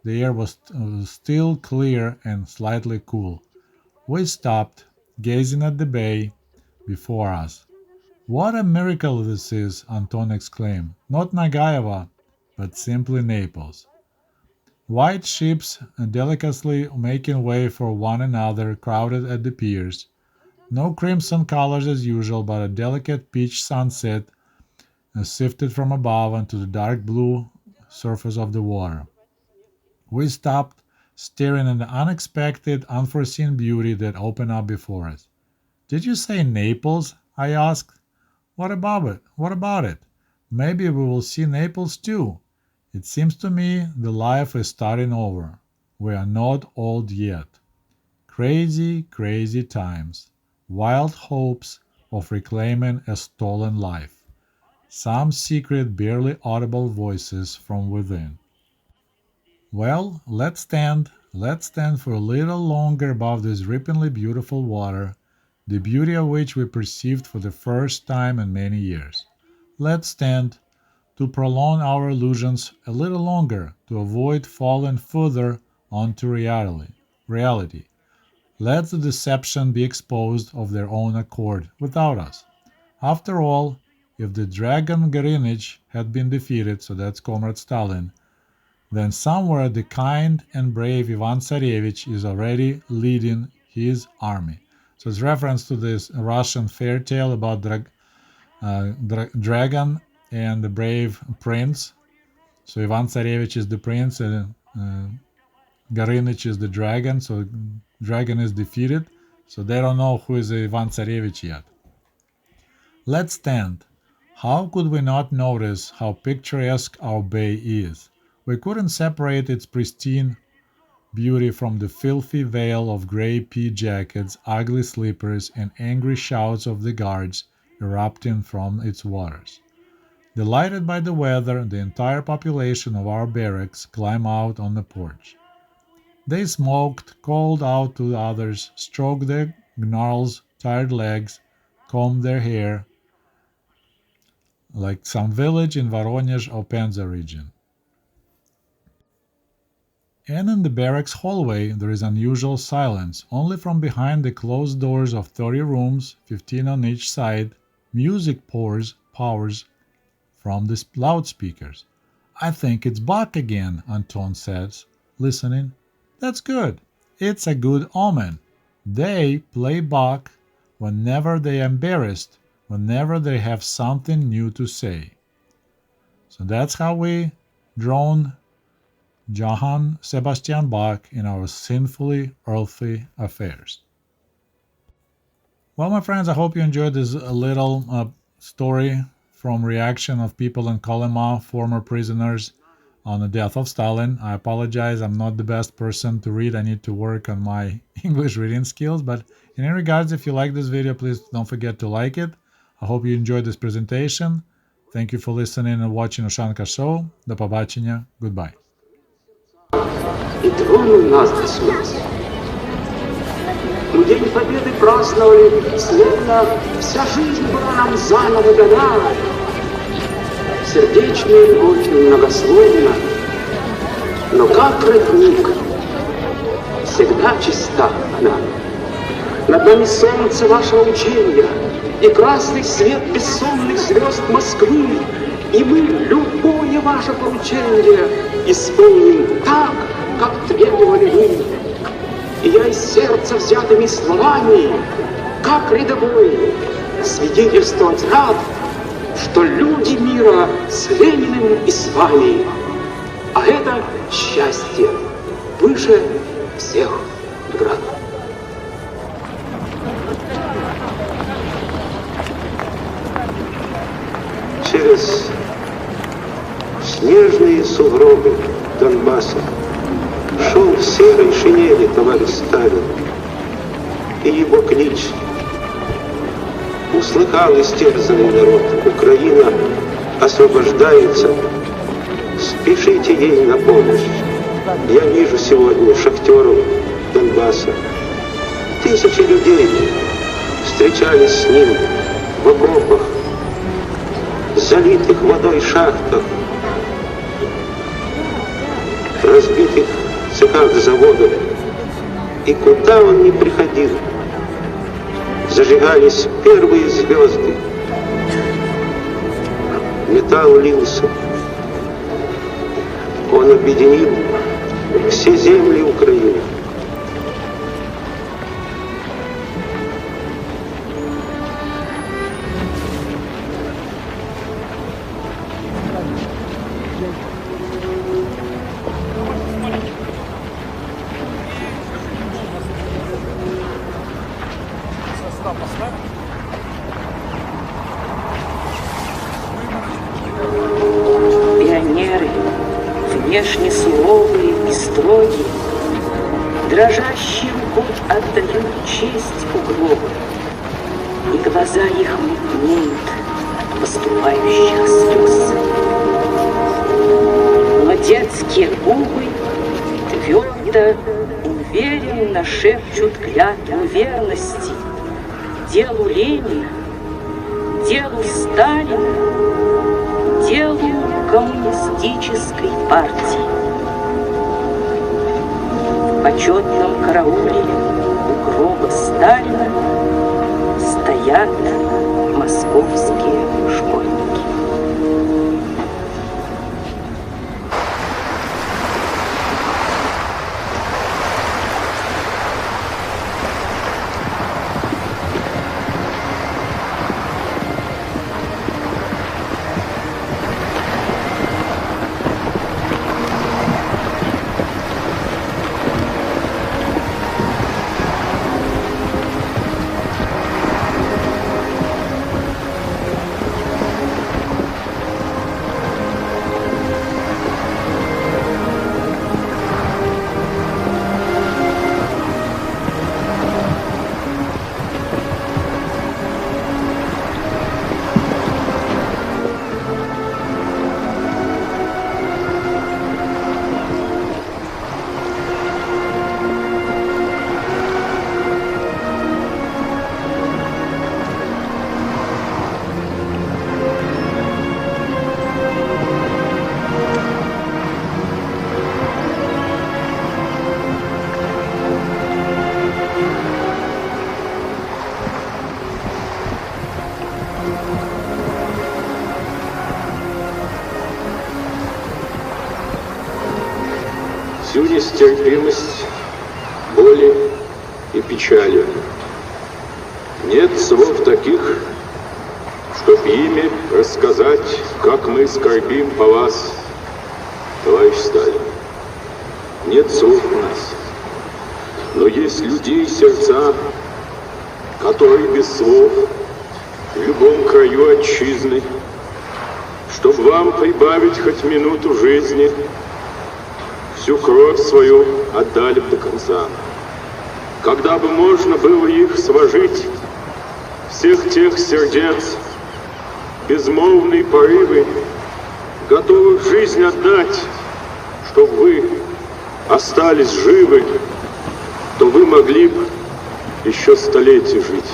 the air was still clear and slightly cool. We stopped, gazing at the bay before us. "What a miracle this is!" Anton exclaimed. "Not Nagaeva, but simply Naples." White ships delicately making way for one another crowded at the piers. No crimson colors as usual, but a delicate peach sunset sifted from above onto the dark blue surface of the water. We stopped, staring at the unexpected, unforeseen beauty that opened up before us. "Did you say Naples?" I asked. What about it? What about it? Maybe we will see Naples too. It seems to me the life is starting over. We are not old yet. Crazy, crazy times. Wild hopes of reclaiming a stolen life. Some secret, barely audible voices from within. Well, let's stand for a little longer above this ripplingly beautiful water, the beauty of which we perceived for the first time in many years. Let's stand to prolong our illusions a little longer, to avoid falling further onto reality. Let the deception be exposed of their own accord, without us. After all, if the dragon Gorinich had been defeated, so that's Comrade Stalin, then somewhere the kind and brave Ivan Tsarevich is already leading his army. So it's reference to this Russian fairy tale about dragon and the brave prince. So Ivan Tsarevich is the prince and Gorinich is the dragon. So dragon is defeated. So they don't know who is Ivan Tsarevich yet. Let's stand. How could we not notice how picturesque our bay is? We couldn't separate its pristine beauty from the filthy veil of gray pea jackets, ugly slippers, and angry shouts of the guards erupting from its waters. Delighted by the weather, the entire population of our barracks climbed out on the porch. They smoked, called out to others, stroked their gnarls, tired legs, combed their hair, like some village in Voronezh or Penza region. And in the barracks hallway there is unusual silence. Only from behind the closed doors of 30 rooms, 15 on each side, music powers from the loudspeakers. "I think it's Bach again," Anton says, listening. "That's good. It's a good omen. They play Bach whenever they are embarrassed, whenever they have something new to say." So that's how we drown Johann Sebastian Bach in our sinfully earthly affairs. Well, my friends, I hope you enjoyed this little story from reaction of people in Kolyma, former prisoners, on the death of Stalin. I apologize, I'm not the best person to read. I need to work on my English reading skills, but in any regards, if you like this video, please don't forget to like it. I hope you enjoyed this presentation. Thank you for listening and watching Ushanka Show. До побачення. Goodbye. И тронул нас до слез. Мы День Победы праздновали, словно вся жизнь была нам заново дана. Сердечно и любовь многословна, но как родник, всегда чиста она. Над нами солнце вашего учения и красный свет бессонных звезд Москвы, и мы любое ваше поручение исполним так, как требовали вы. И я из сердца взятыми словами, как рядовой свидетельствовать рад, что люди мира с Лениным и с вами, а это счастье выше всех наград. Через снежные сугробы Донбасса шел в серой шинели товарищ Сталин, и его клич услыхал истерзанный народ: Украина освобождается, спешите ей на помощь. Я вижу сегодня шахтеров Донбасса. Тысячи людей встречались с ним в окопах, залитых водой шахтах, разбитых цехах заводов. И куда он ни приходил, зажигались первые звезды. Металл лился. Он объединил все земли Украины. Пионеры, внешне суровые и строгие, дрожащие рукой отдают честь у гроба, и глаза их мутнеют от поступающих слез. Но детские губы твердо, уверенно шепчут клятву верности делу Ленина, делу Сталина, делу коммунистической партии. В почетном карауле у гроба Сталина стоят московские школьники. Всю нестерпимость, боли и печали. Нет слов таких, чтоб ими рассказать, как мы скорбим по вас, товарищ Сталин. Нет слов у нас, но есть людей сердца, которые без слов в любом краю отчизны, чтоб вам прибавить хоть минуту жизни, всю кровь свою отдали бы до конца. Когда бы можно было их сложить, всех тех сердец, безмолвные порывы, готовых жизнь отдать, чтоб вы остались живы, то вы могли бы еще столетия жить.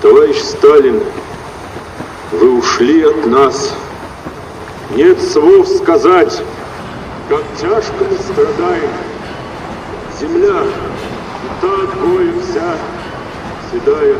Товарищ Сталин, вы ушли от нас. Нет слов сказать, как тяжко мы страдаем. Земля, и та от горя вся седая.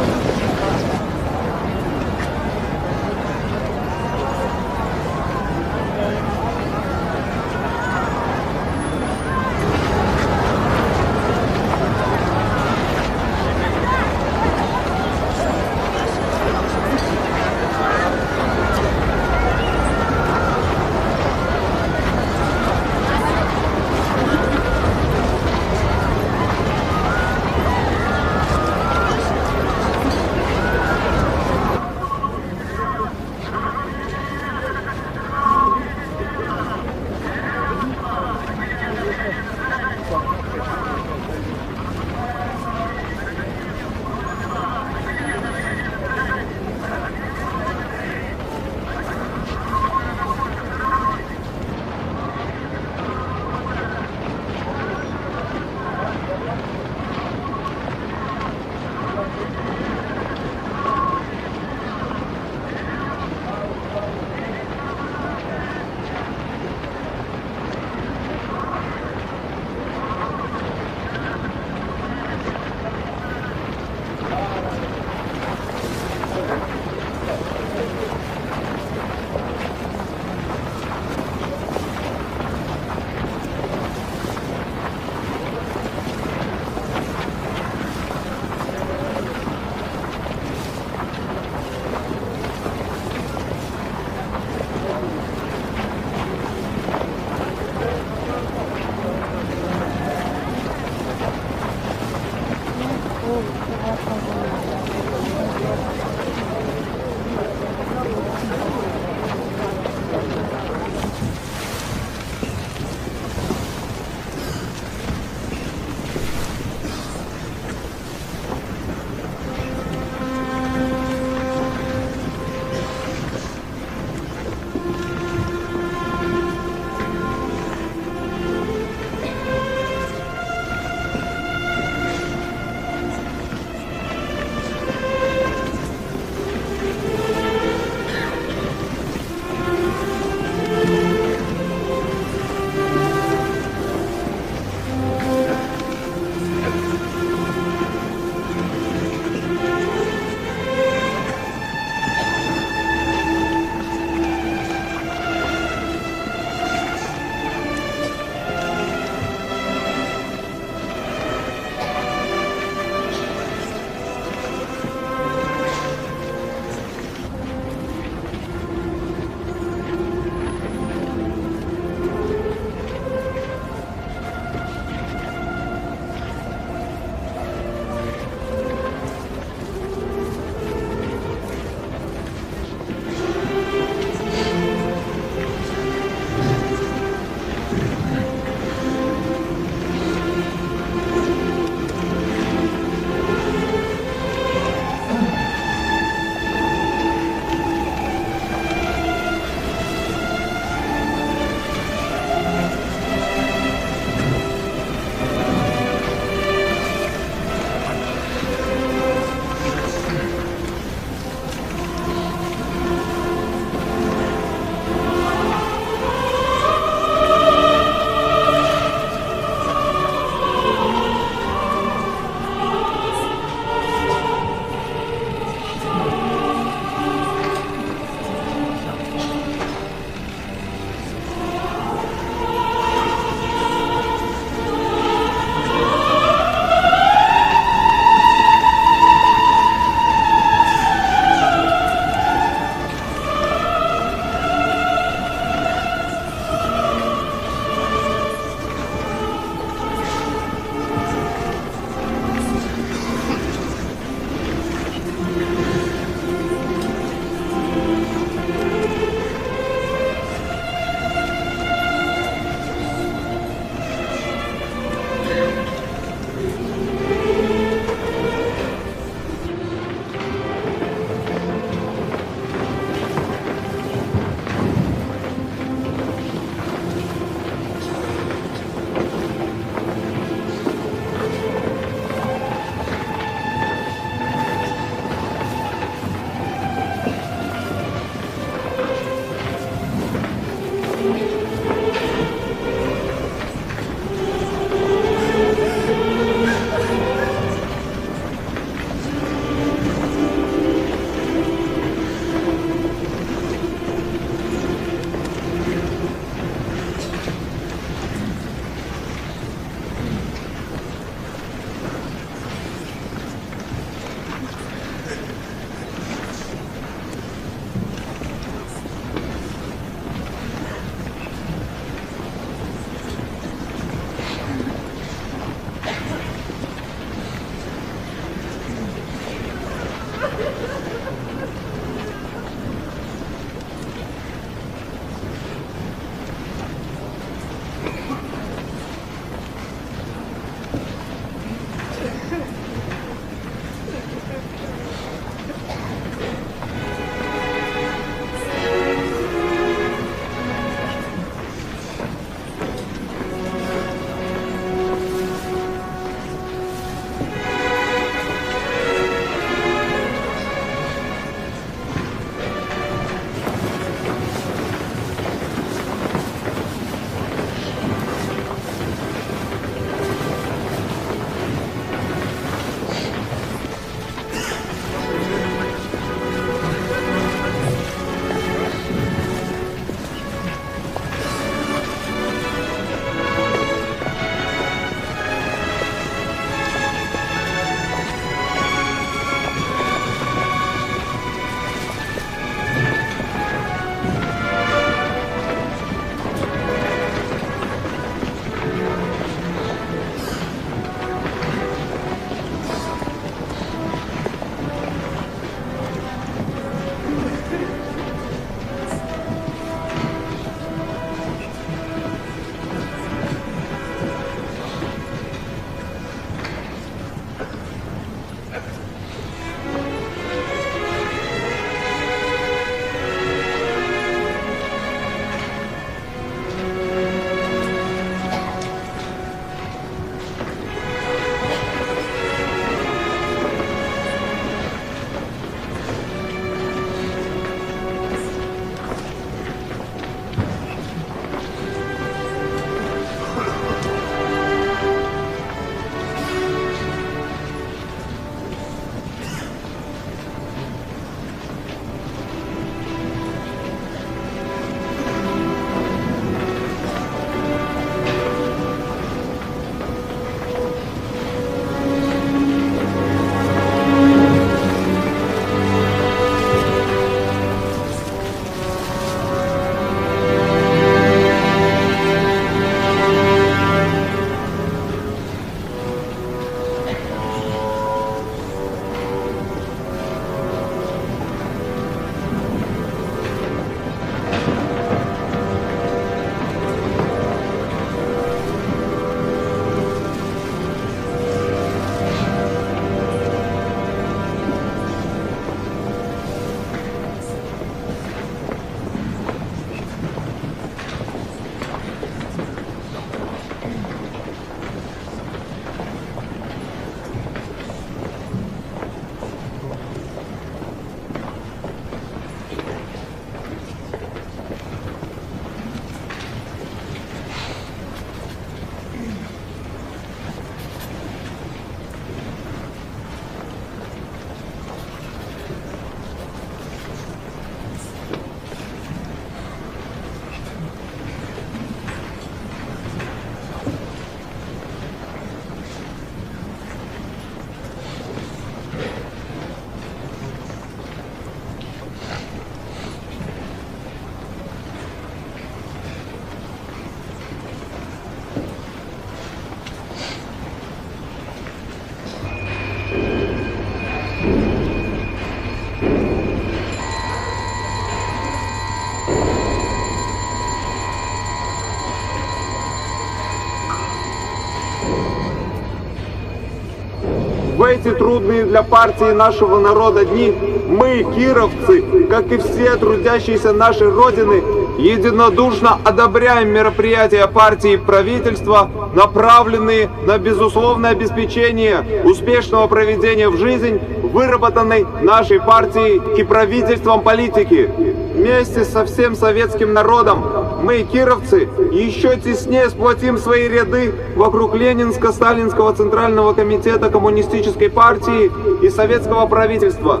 эти трудные для партии нашего народа дни мы, кировцы, как и все трудящиеся нашей Родины, единодушно одобряем мероприятия партии и правительства, направленные на безусловное обеспечение успешного проведения в жизнь выработанной нашей партией и правительством политики. Вместе со всем советским народом мы, кировцы, еще теснее сплотим свои ряды вокруг Ленинско-Сталинского Центрального комитета Коммунистической партии и советского правительства.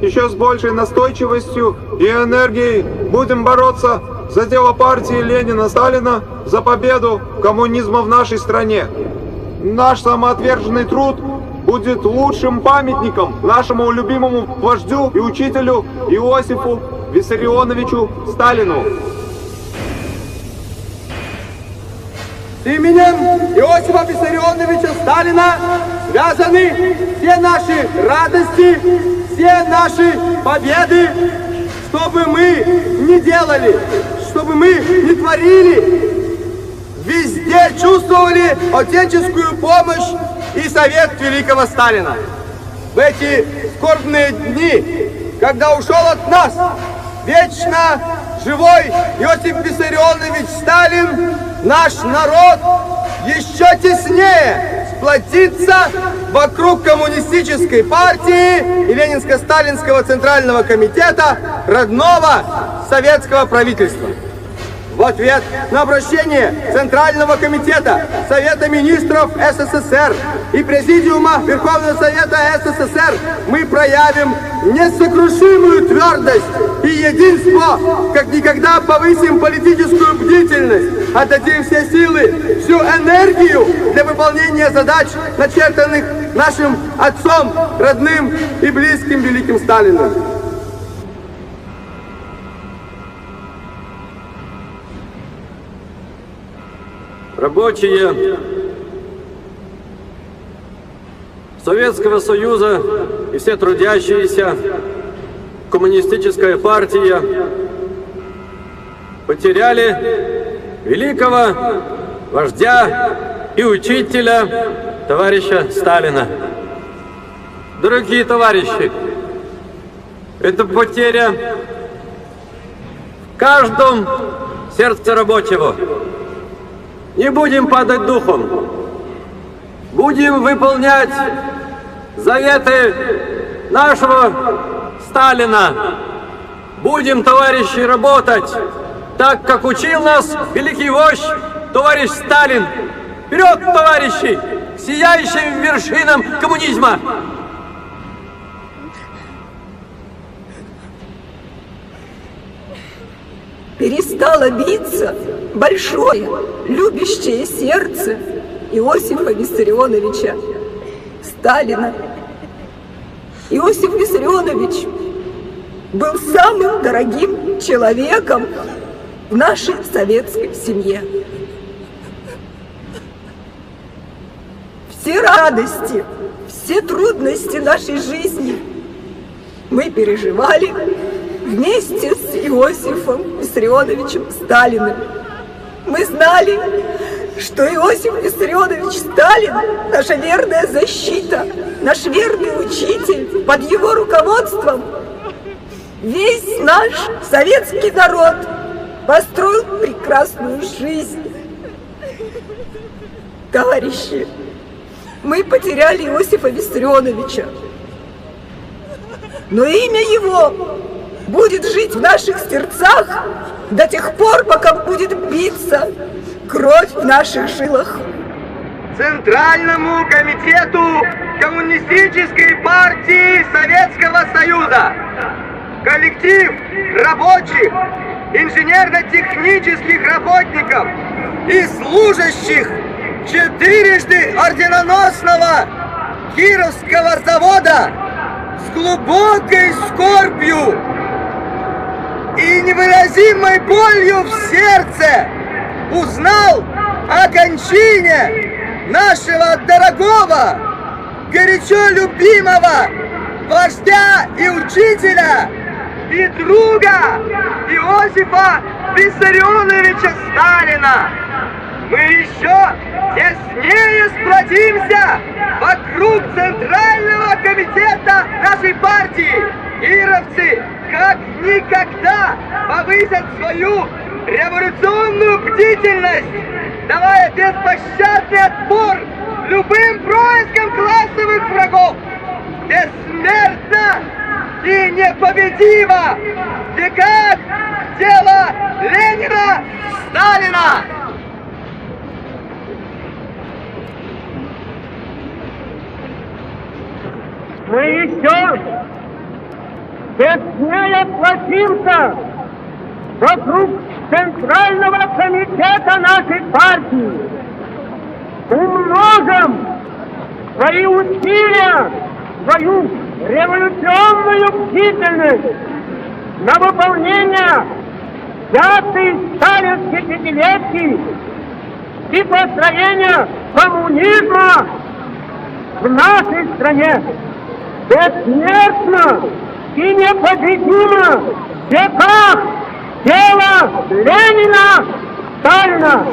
Еще с большей настойчивостью и энергией будем бороться за дело партии Ленина-Сталина, за победу коммунизма в нашей стране. Наш самоотверженный труд будет лучшим памятником нашему любимому вождю и учителю Иосифу Виссарионовичу Сталину. С именем Иосифа Виссарионовича Сталина связаны все наши радости, все наши победы, что бы мы ни делали, что бы мы ни творили, везде чувствовали отеческую помощь и совет великого Сталина. В эти скорбные дни, когда ушел от нас вечно живой Иосиф Виссарионович Сталин, наш народ еще теснее сплотится вокруг коммунистической партии и Ленинско-Сталинского Центрального комитета родного советского правительства. В ответ на обращение Центрального комитета Совета министров СССР и Президиума Верховного Совета СССР мы проявим несокрушимую твердость и единство, как никогда повысим политическую бдительность, отдадим все силы, всю энергию для выполнения задач, начертанных нашим отцом, родным и близким великим Сталиным. Рабочие Советского Союза и все трудящиеся, коммунистическая партия потеряли великого вождя и учителя товарища Сталина. Дорогие товарищи, это потеря в каждом сердце рабочего. Не будем падать духом, будем выполнять заветы нашего Сталина. Будем, товарищи, работать так, как учил нас великий вождь, товарищ Сталин. Вперед, товарищи, к сияющим вершинам коммунизма! Перестало биться большое, любящее сердце Иосифа Виссарионовича Сталина. Иосиф Виссарионович был самым дорогим человеком в нашей советской семье. Все радости, все трудности нашей жизни мы переживали вместе с Иосифом Виссарионовичем Сталиным. Мы знали, что Иосиф Виссарионович Сталин – наша верная защита, наш верный учитель. Под его руководством весь наш советский народ построил прекрасную жизнь. Товарищи, мы потеряли Иосифа Виссарионовича, но имя его будет жить в наших сердцах до тех пор, пока будет биться кровь в наших жилах. Центральному комитету Коммунистической партии Советского Союза, коллектив рабочих, инженерно-технических работников и служащих четырежды орденоносного Кировского завода с глубокой скорбью и невыразимой болью в сердце узнал о кончине нашего дорогого, горячо любимого вождя и учителя и друга Иосифа Виссарионовича Сталина. мы еще теснее сплотимся вокруг Центрального комитета нашей партии. Кировцы как никогда повысят свою революционную бдительность, давая беспощадный отпор любым проискам классовых врагов. Бессмертно и непобедимо в веках дело Ленина, Сталина! Мы еще теснее сплотимся вокруг Центрального комитета нашей партии. Умножим свои усилия, свою революционную бдительность на выполнение взятых сталинских пятилетий и построение коммунизма в нашей стране. Бессмертно и непобедимо в веках дело Ленина, Сталина.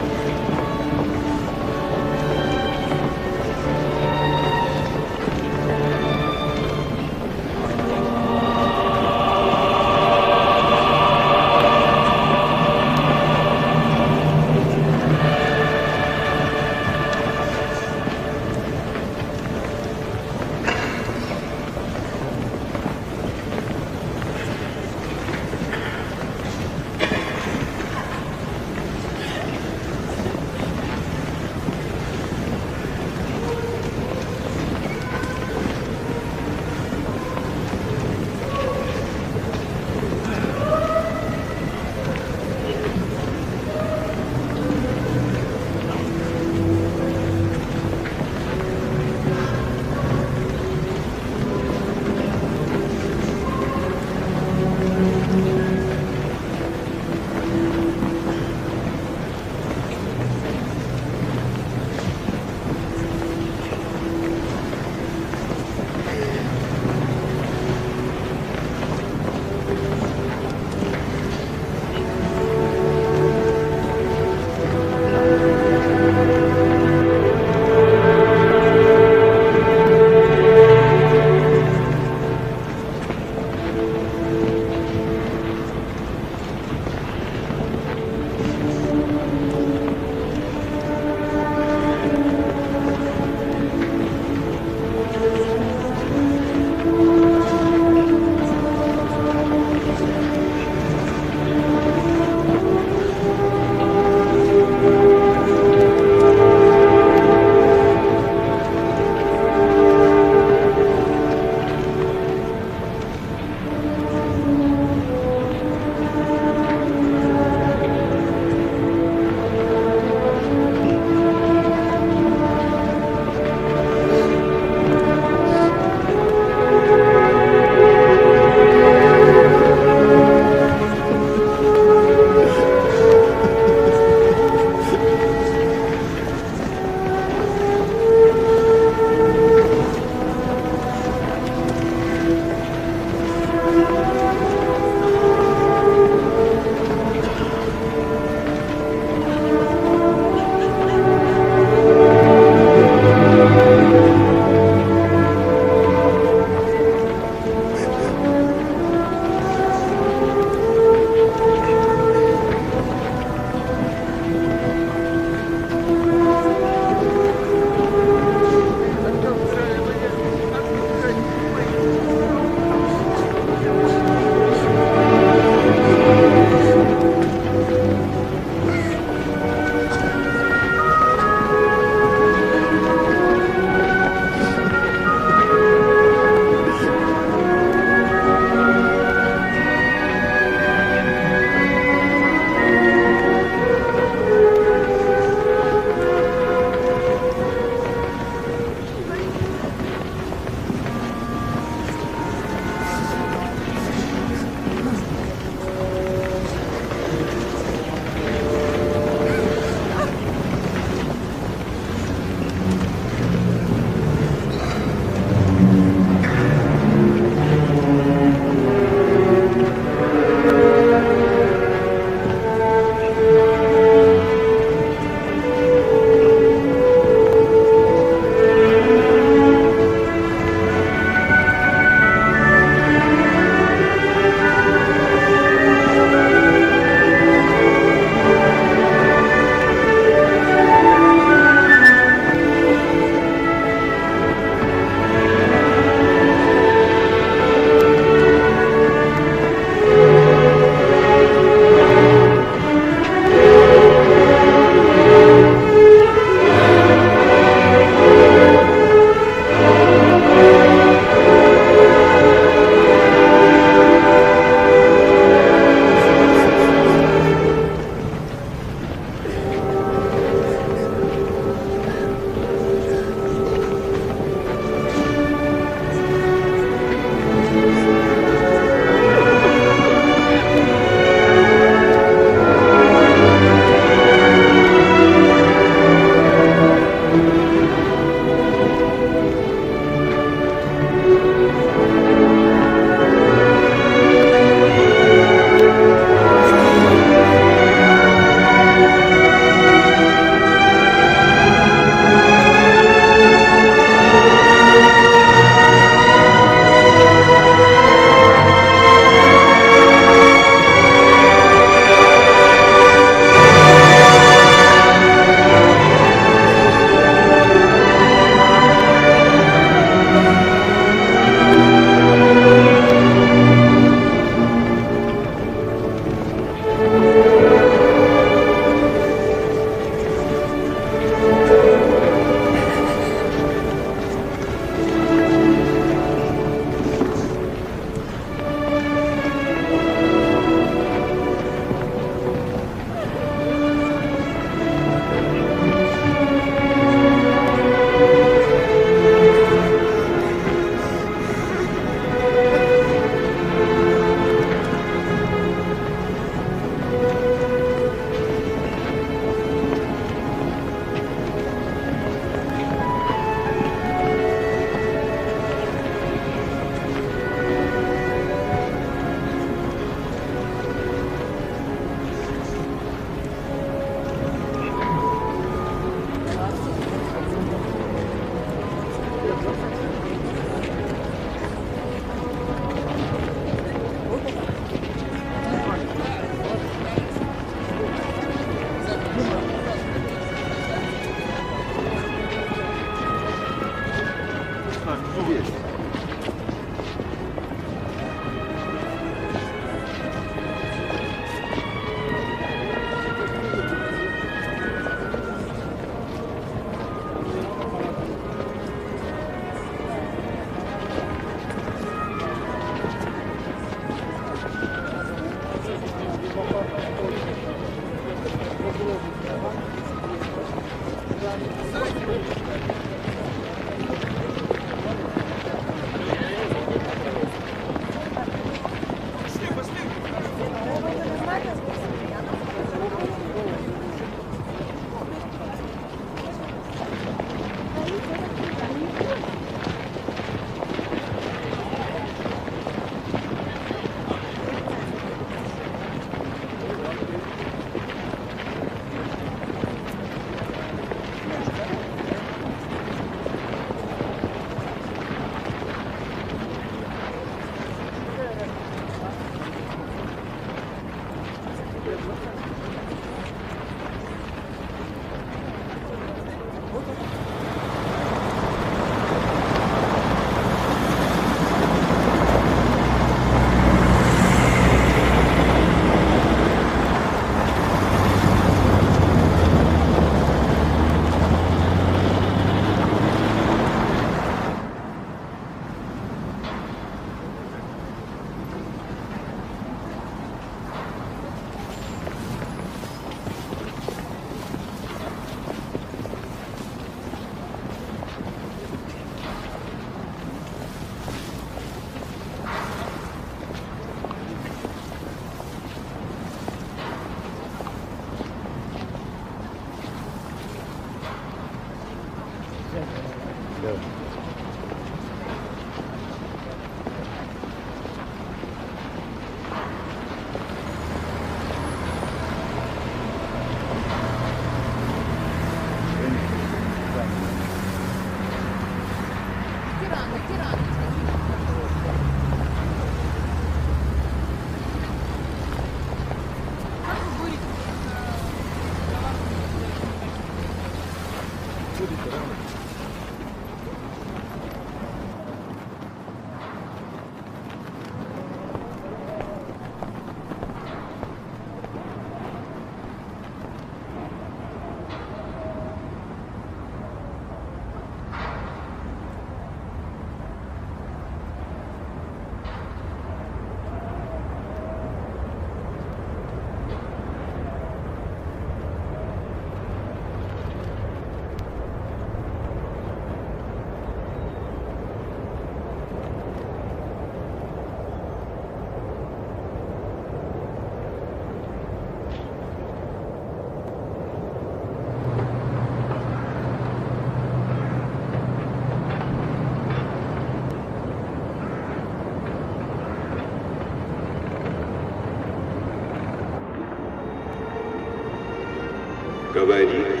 Говорит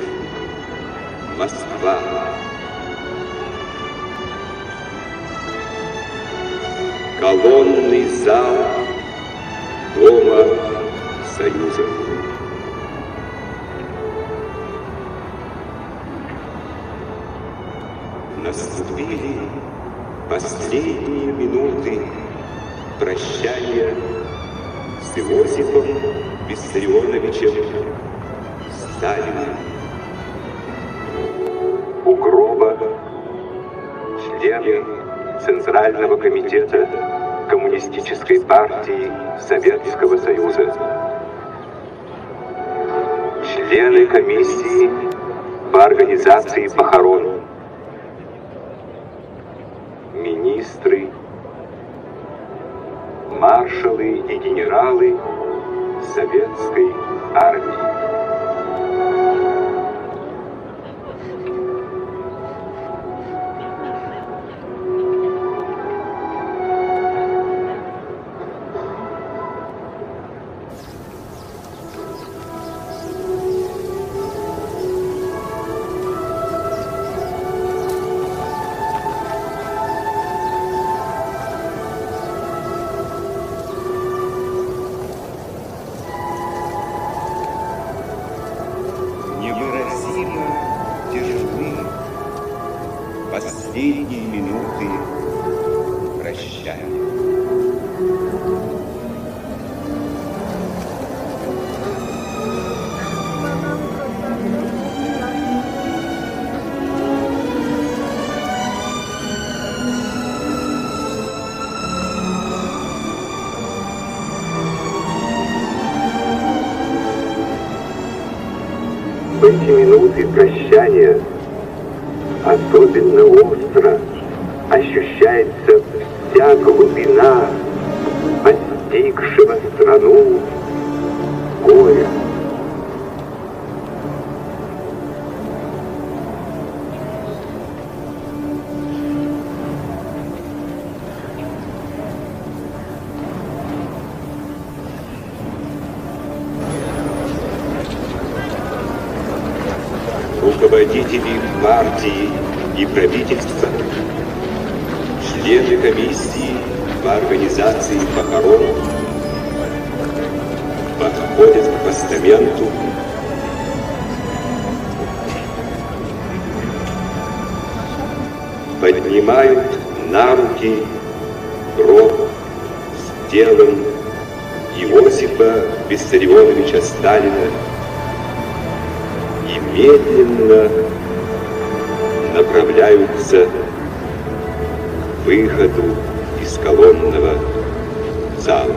Москва. Колонный зал Дома Союза. Наступили последние минуты прощания с Иосифом Виссарионовичем Сталиным. У гроба члены Центрального комитета Коммунистической партии Советского Союза, члены комиссии по организации похорон, министры, маршалы и генералы Советской армии. последние минуты прощания. В эти минуты прощания особенно остро ощущается вся глубина постигшего страну горя. Руководители партии и правительства, члены комиссии по организации похорон подходят к постаменту, поднимают на руки гроб с телом Иосифа Виссарионовича Сталина и медленно направляются к выходу из колонного зала.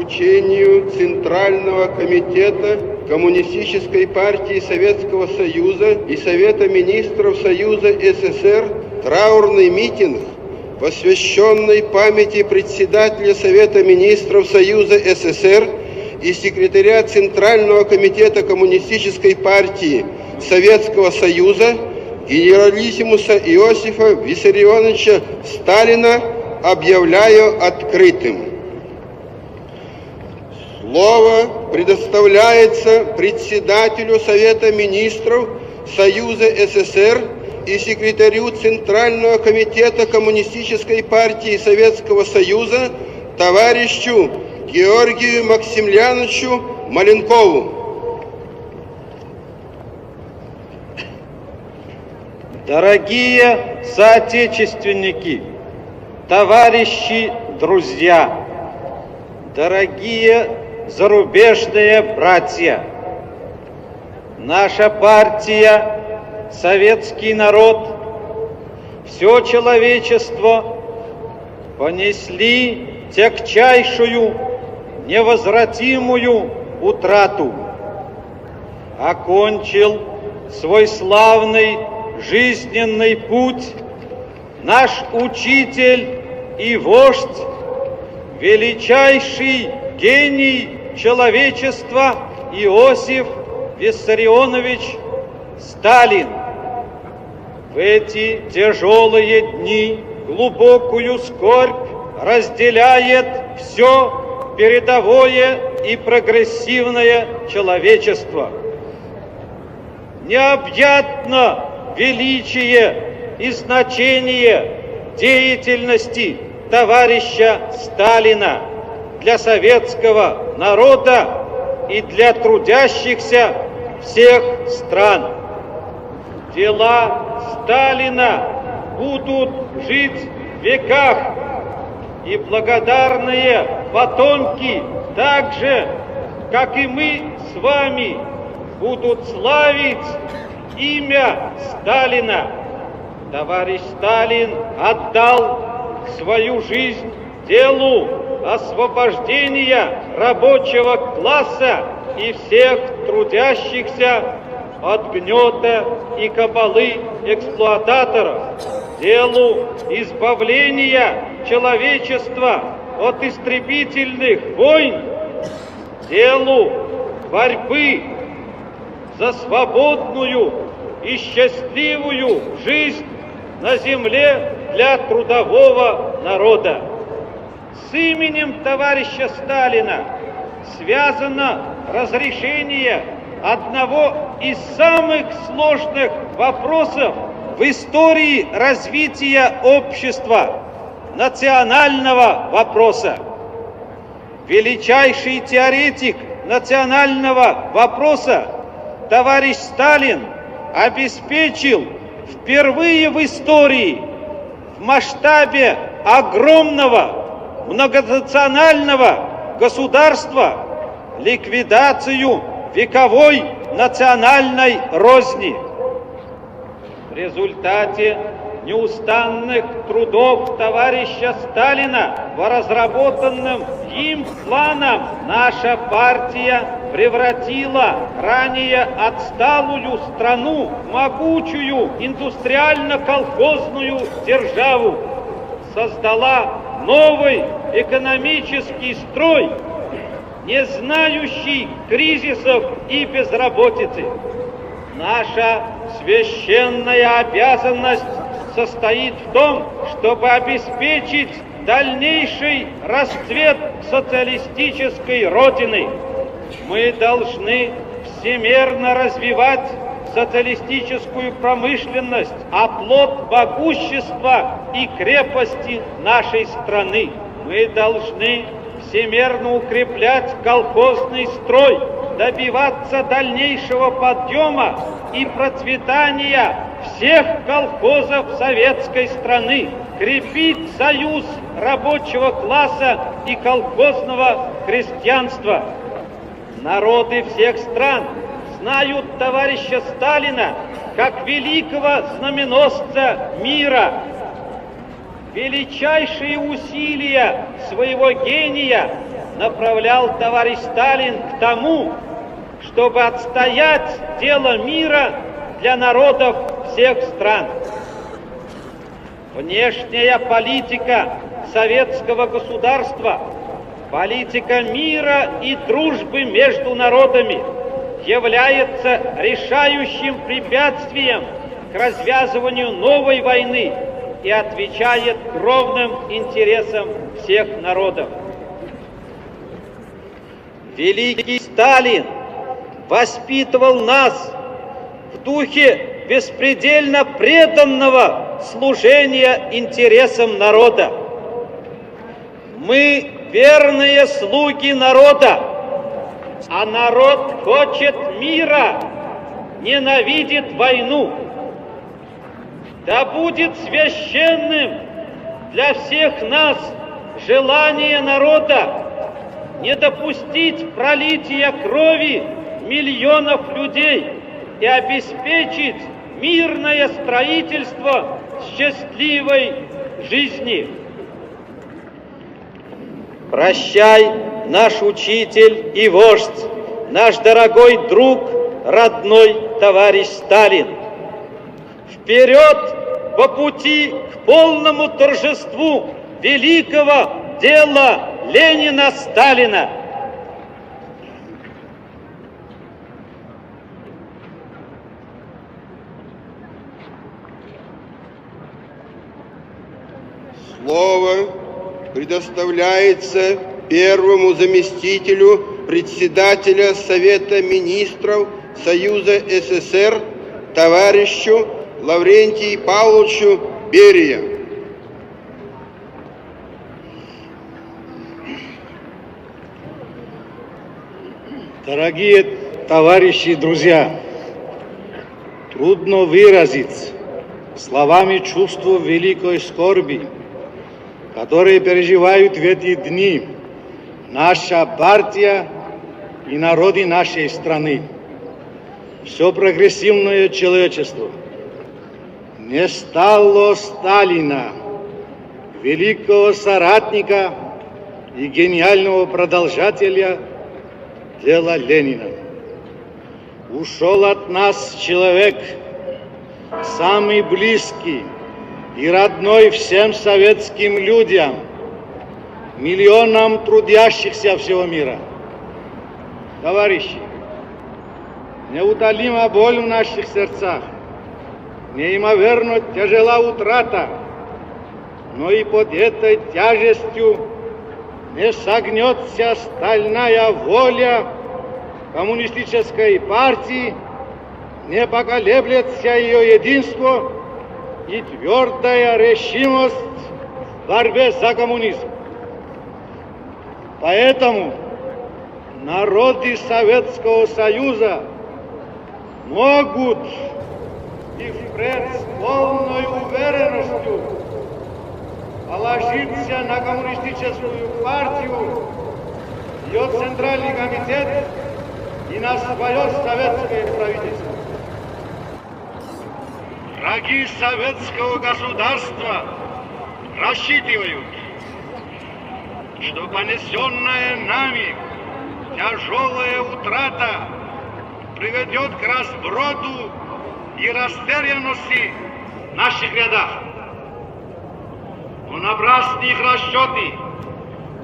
поручению Центрального комитета Коммунистической партии Советского Союза и Совета министров Союза СССР траурный митинг, посвященный памяти председателя Совета министров Союза СССР и секретаря Центрального комитета Коммунистической партии Советского Союза генералиссимуса Иосифа Виссарионовича Сталина объявляю открытым. Слово предоставляется председателю Совета министров Союза СССР и секретарю Центрального комитета Коммунистической партии Советского Союза товарищу Георгию Максимiliaновичу Маленкову. Дорогие соотечественники, товарищи, друзья, дорогие зарубежные братья, наша партия, советский народ, все человечество понесли тягчайшую, невозвратимую утрату. Окончил свой славный жизненный путь наш учитель и вождь, величайший гений человечества Иосиф Виссарионович Сталин. В эти тяжелые дни глубокую скорбь разделяет все передовое и прогрессивное человечество. Необъятно величие и значение деятельности товарища Сталина для советского народа и для трудящихся всех стран. Дела Сталина будут жить в веках, и благодарные потомки, так же, как и мы с вами, будут славить имя Сталина. Товарищ Сталин отдал свою жизнь делу освобождения рабочего класса и всех трудящихся от гнета и кабалы эксплуататоров, делу избавления человечества от истребительных войн, делу борьбы за свободную и счастливую жизнь на земле для трудового народа. С именем товарища Сталина связано разрешение одного из самых сложных вопросов в истории развития общества – национального вопроса. Величайший теоретик национального вопроса товарищ Сталин обеспечил впервые в истории в масштабе огромного многонационального государства ликвидацию вековой национальной розни. В результате неустанных трудов товарища Сталина по разработанным им планам наша партия превратила ранее отсталую страну в могучую индустриально-колхозную державу, создала новый экономический строй, не знающий кризисов и безработицы. Наша священная обязанность состоит в том, чтобы обеспечить дальнейший расцвет социалистической Родины. Мы должны всемерно развивать социалистическую промышленность, оплот могущества и крепости нашей страны. Мы должны всемерно укреплять колхозный строй, добиваться дальнейшего подъема и процветания всех колхозов советской страны, крепить союз рабочего класса и колхозного крестьянства. Народы всех стран знают товарища Сталина как великого знаменосца мира. Величайшие усилия своего гения направлял товарищ Сталин к тому, чтобы отстоять дело мира для народов всех стран. Внешняя политика советского государства, политика мира и дружбы между народами является решающим препятствием к развязыванию новой войны и отвечает кровным интересам всех народов. Великий Сталин воспитывал нас в духе беспредельно преданного служения интересам народа. Мы верные слуги народа, а народ хочет мира, ненавидит войну. Да будет священным для всех нас желание народа не допустить пролития крови миллионов людей и обеспечить мирное строительство счастливой жизни. Прощай, наш учитель и вождь, наш дорогой друг, родной товарищ Сталин. Вперед по пути к полному торжеству великого дела Ленина-Сталина! Слово предоставляется первому заместителю председателя Совета министров Союза СССР товарищу Лаврентию Павловичу Берия. Дорогие товарищи и друзья, трудно выразить словами чувство великой скорби, которые переживают в эти дни наша партия и народы нашей страны. Все прогрессивное человечество. Не стало Сталина, великого соратника и гениального продолжателя дела Ленина. Ушел от нас человек, самый близкий и родной всем советским людям, миллионам трудящихся всего мира. Товарищи, неутолима боль в наших сердцах, неимоверно тяжела утрата, но и под этой тяжестью не согнется стальная воля коммунистической партии, не поколеблется ее единство и твердая решимость в борьбе за коммунизм. Поэтому народы Советского Союза могут и впредь с полной уверенностью положиться на коммунистическую партию, ее Центральный комитет и на свое советское правительство. Враги советского государства рассчитывают, что понесенная нами тяжелая утрата приведет к разброду и растерянности в наших рядах. Но напрасны их расчеты,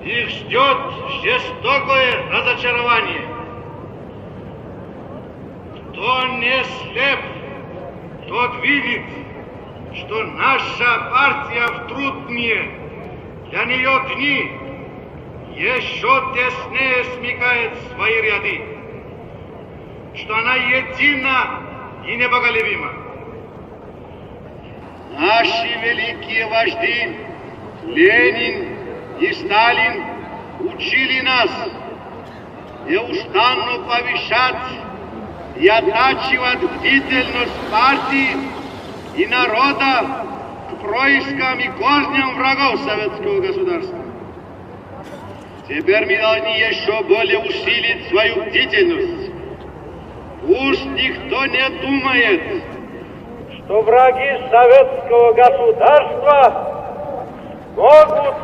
их ждет жестокое разочарование. Кто не слеп, тот видит, что наша партия в трудные для нее дни еще теснее смыкает свои ряды, что она едина и непоколебима. Наши великие вожди Ленин и Сталин учили нас неустанно повышать и оттачивать бдительность партии и народа к проискам и козням врагов советского государства. Теперь мы должны еще более усилить свою бдительность. Пусть никто не думает, что враги советского государства могут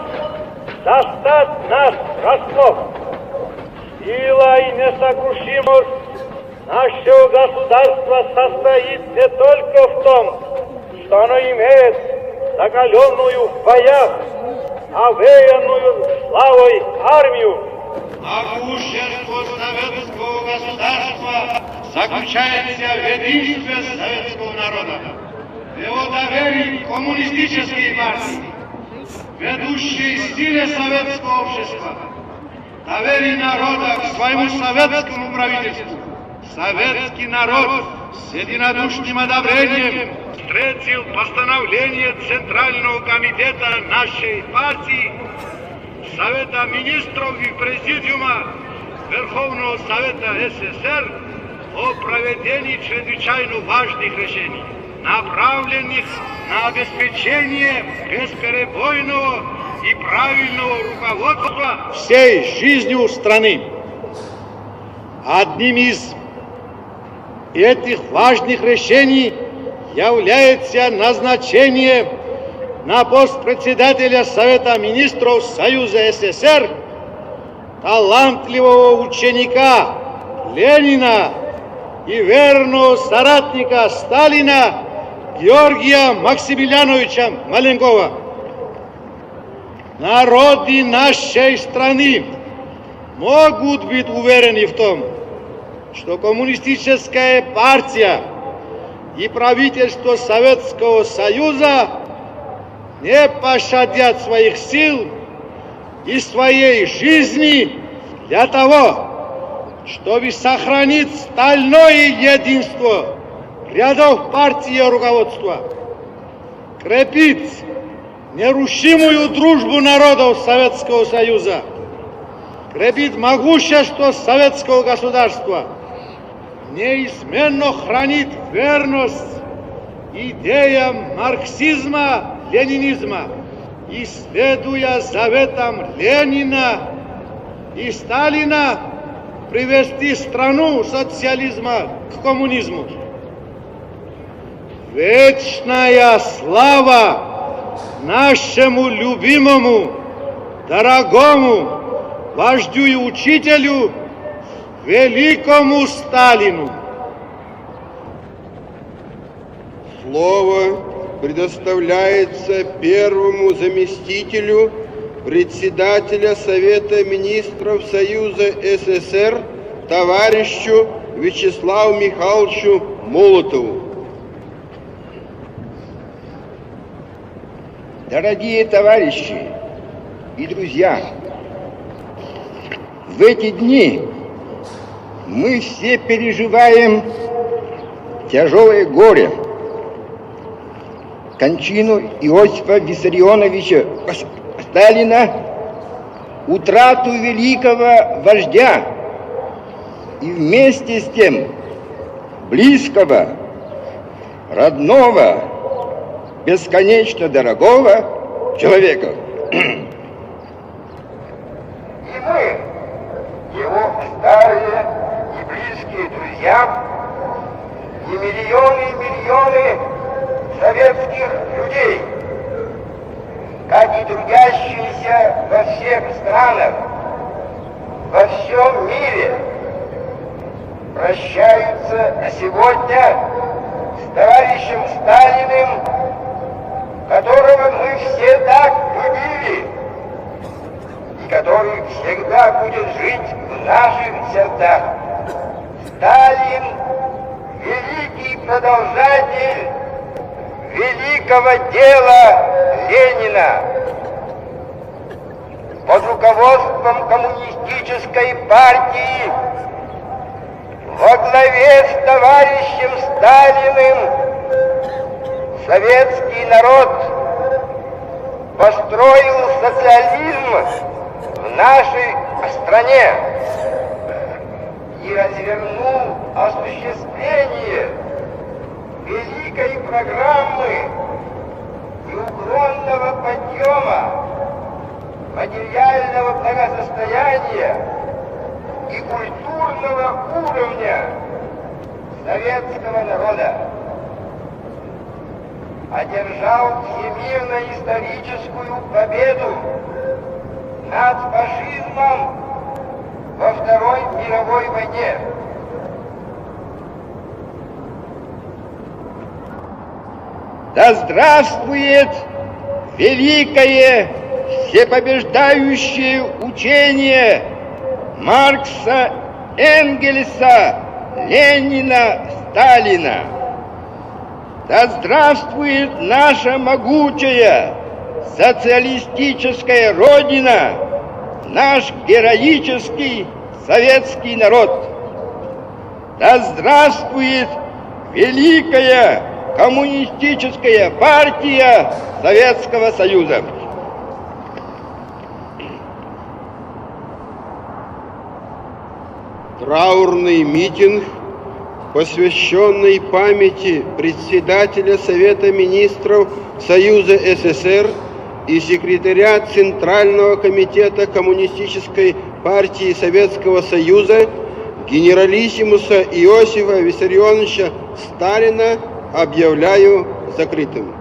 застать нас врасплох. Сила и несокрушимость нашего государства состоит не только в том, что оно имеет закаленную в боях, овеянную славой армию. Могущество советского государства заключается в единстве советского народа, в его доверии к коммунистической партии, ведущей силе советского общества, доверие народа к своему советскому правительству. Советский народ с единодушным одобрением встретил постановление Центрального комитета нашей партии, Совета министров и Президиума Верховного Совета СССР о проведении чрезвычайно важных решений, направленных на обеспечение бесперебойного и правильного руководства всей жизнью страны. Одним из этих важных решений является назначение на пост председателя Совета министров Союза СССР талантливого ученика Ленина и верного соратника Сталина Георгия Максимилиановича Маленкова. Народы нашей страны могут быть уверены в том, что коммунистическая партия и правительство Советского Союза не пощадят своих сил и своей жизни для того, чтобы сохранить стальное единство рядов партии и руководства, крепить нерушимую дружбу народов Советского Союза, крепить могущество советского государства, неизменно хранит верность идеям марксизма, ленинизма и, следуя заветам Ленина и Сталина, привести страну социализма к коммунизму. Вечная слава нашему любимому, дорогому вождю и учителю, великому Сталину. Слово предоставляется первому заместителю председателя Совета министров Союза СССР товарищу Вячеславу Михайловичу Молотову. Дорогие товарищи и друзья, в эти дни мы все переживаем тяжелое горе, кончину Иосифа Виссарионовича Сталина, утрату великого вождя и вместе с тем близкого, родного, бесконечно дорогого человека. И мы, его старые и близкие друзья, и миллионы советских людей, как и трудящиеся во всех странах, во всем мире, прощаются сегодня с товарищем Сталиным, которого мы все так любили и который всегда будет жить в наших сердцах. Сталин — великий продолжатель великого дела Ленина. Под руководством коммунистической партии во главе с товарищем Сталиным советский народ построил социализм в нашей стране и развернул осуществление великой программы неуклонного подъема материального благосостояния и культурного уровня советского народа. Одержал всемирно-историческую победу над фашизмом во Второй мировой войне. Да здравствует великое всепобеждающее учение Маркса, Энгельса, Ленина, Сталина! Да здравствует наша могучая социалистическая Родина, наш героический советский народ! Да здравствует великая коммунистическая партия Советского Союза! Траурный митинг, посвященный памяти председателя Совета министров Союза СССР и секретаря Центрального комитета Коммунистической партии Советского Союза генералиссимуса Иосифа Виссарионовича Сталина объявляю закрытым.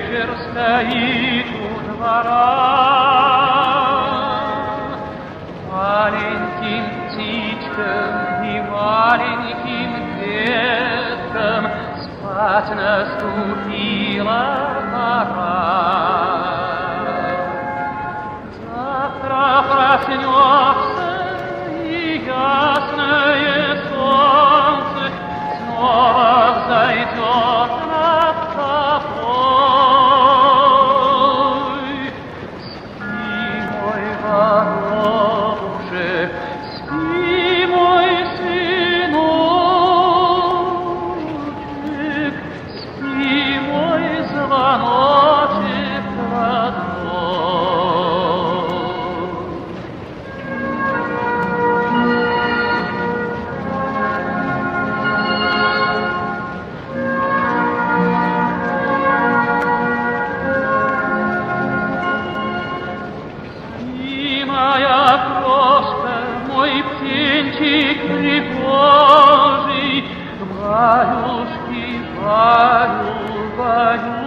вечер стоит у двора. Маленьким птичкам и маленьким деткам спать наступила пора. Завтра проснется и ясное солнце снова взойдет над тобой. Спи, мой воробушек, спи, мой сыночек, спи, мой звоночек родной. Божий, баюшки, баю, баю.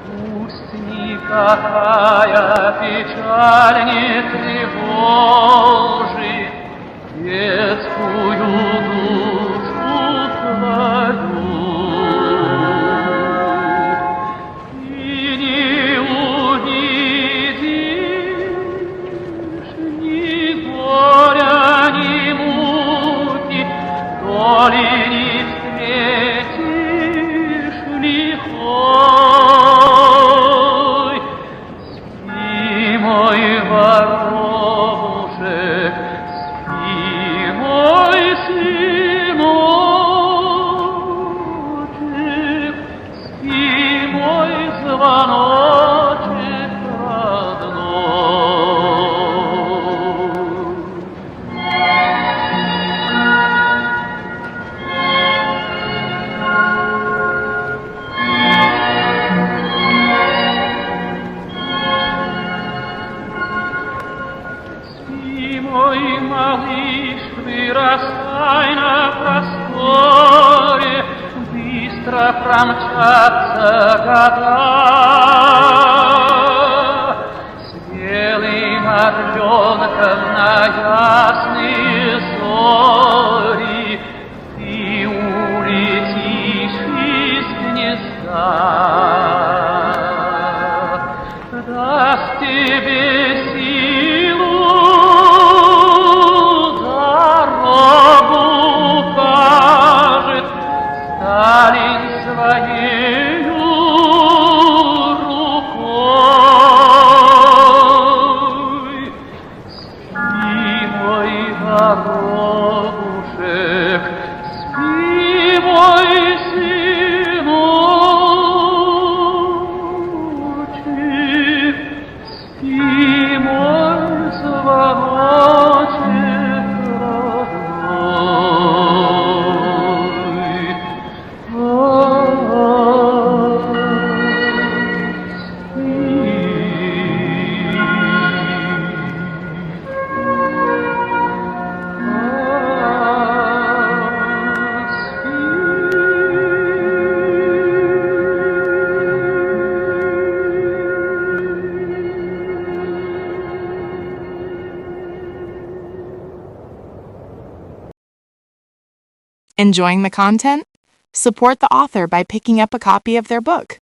Пусть никакая печаль не тревожит детскую душу твою. И не увидишь ни горя, ни муки, то ли не встретишь лихой. Спи, мой воробушек, спи, мой сыночек, спи, мой звоночек родной. Спи, мой малыш, вырастай на просторе, быстро промчатся года. С белым орленком на ясные зори ты улетишь из гнезда. Даст тебе силу, дорогу укажет Сталин своею рукой. Спи, мой воробушек, спи, мой сыночек, спи, мой звоночек родной. Enjoying the content? Support the author by picking up a copy of their book.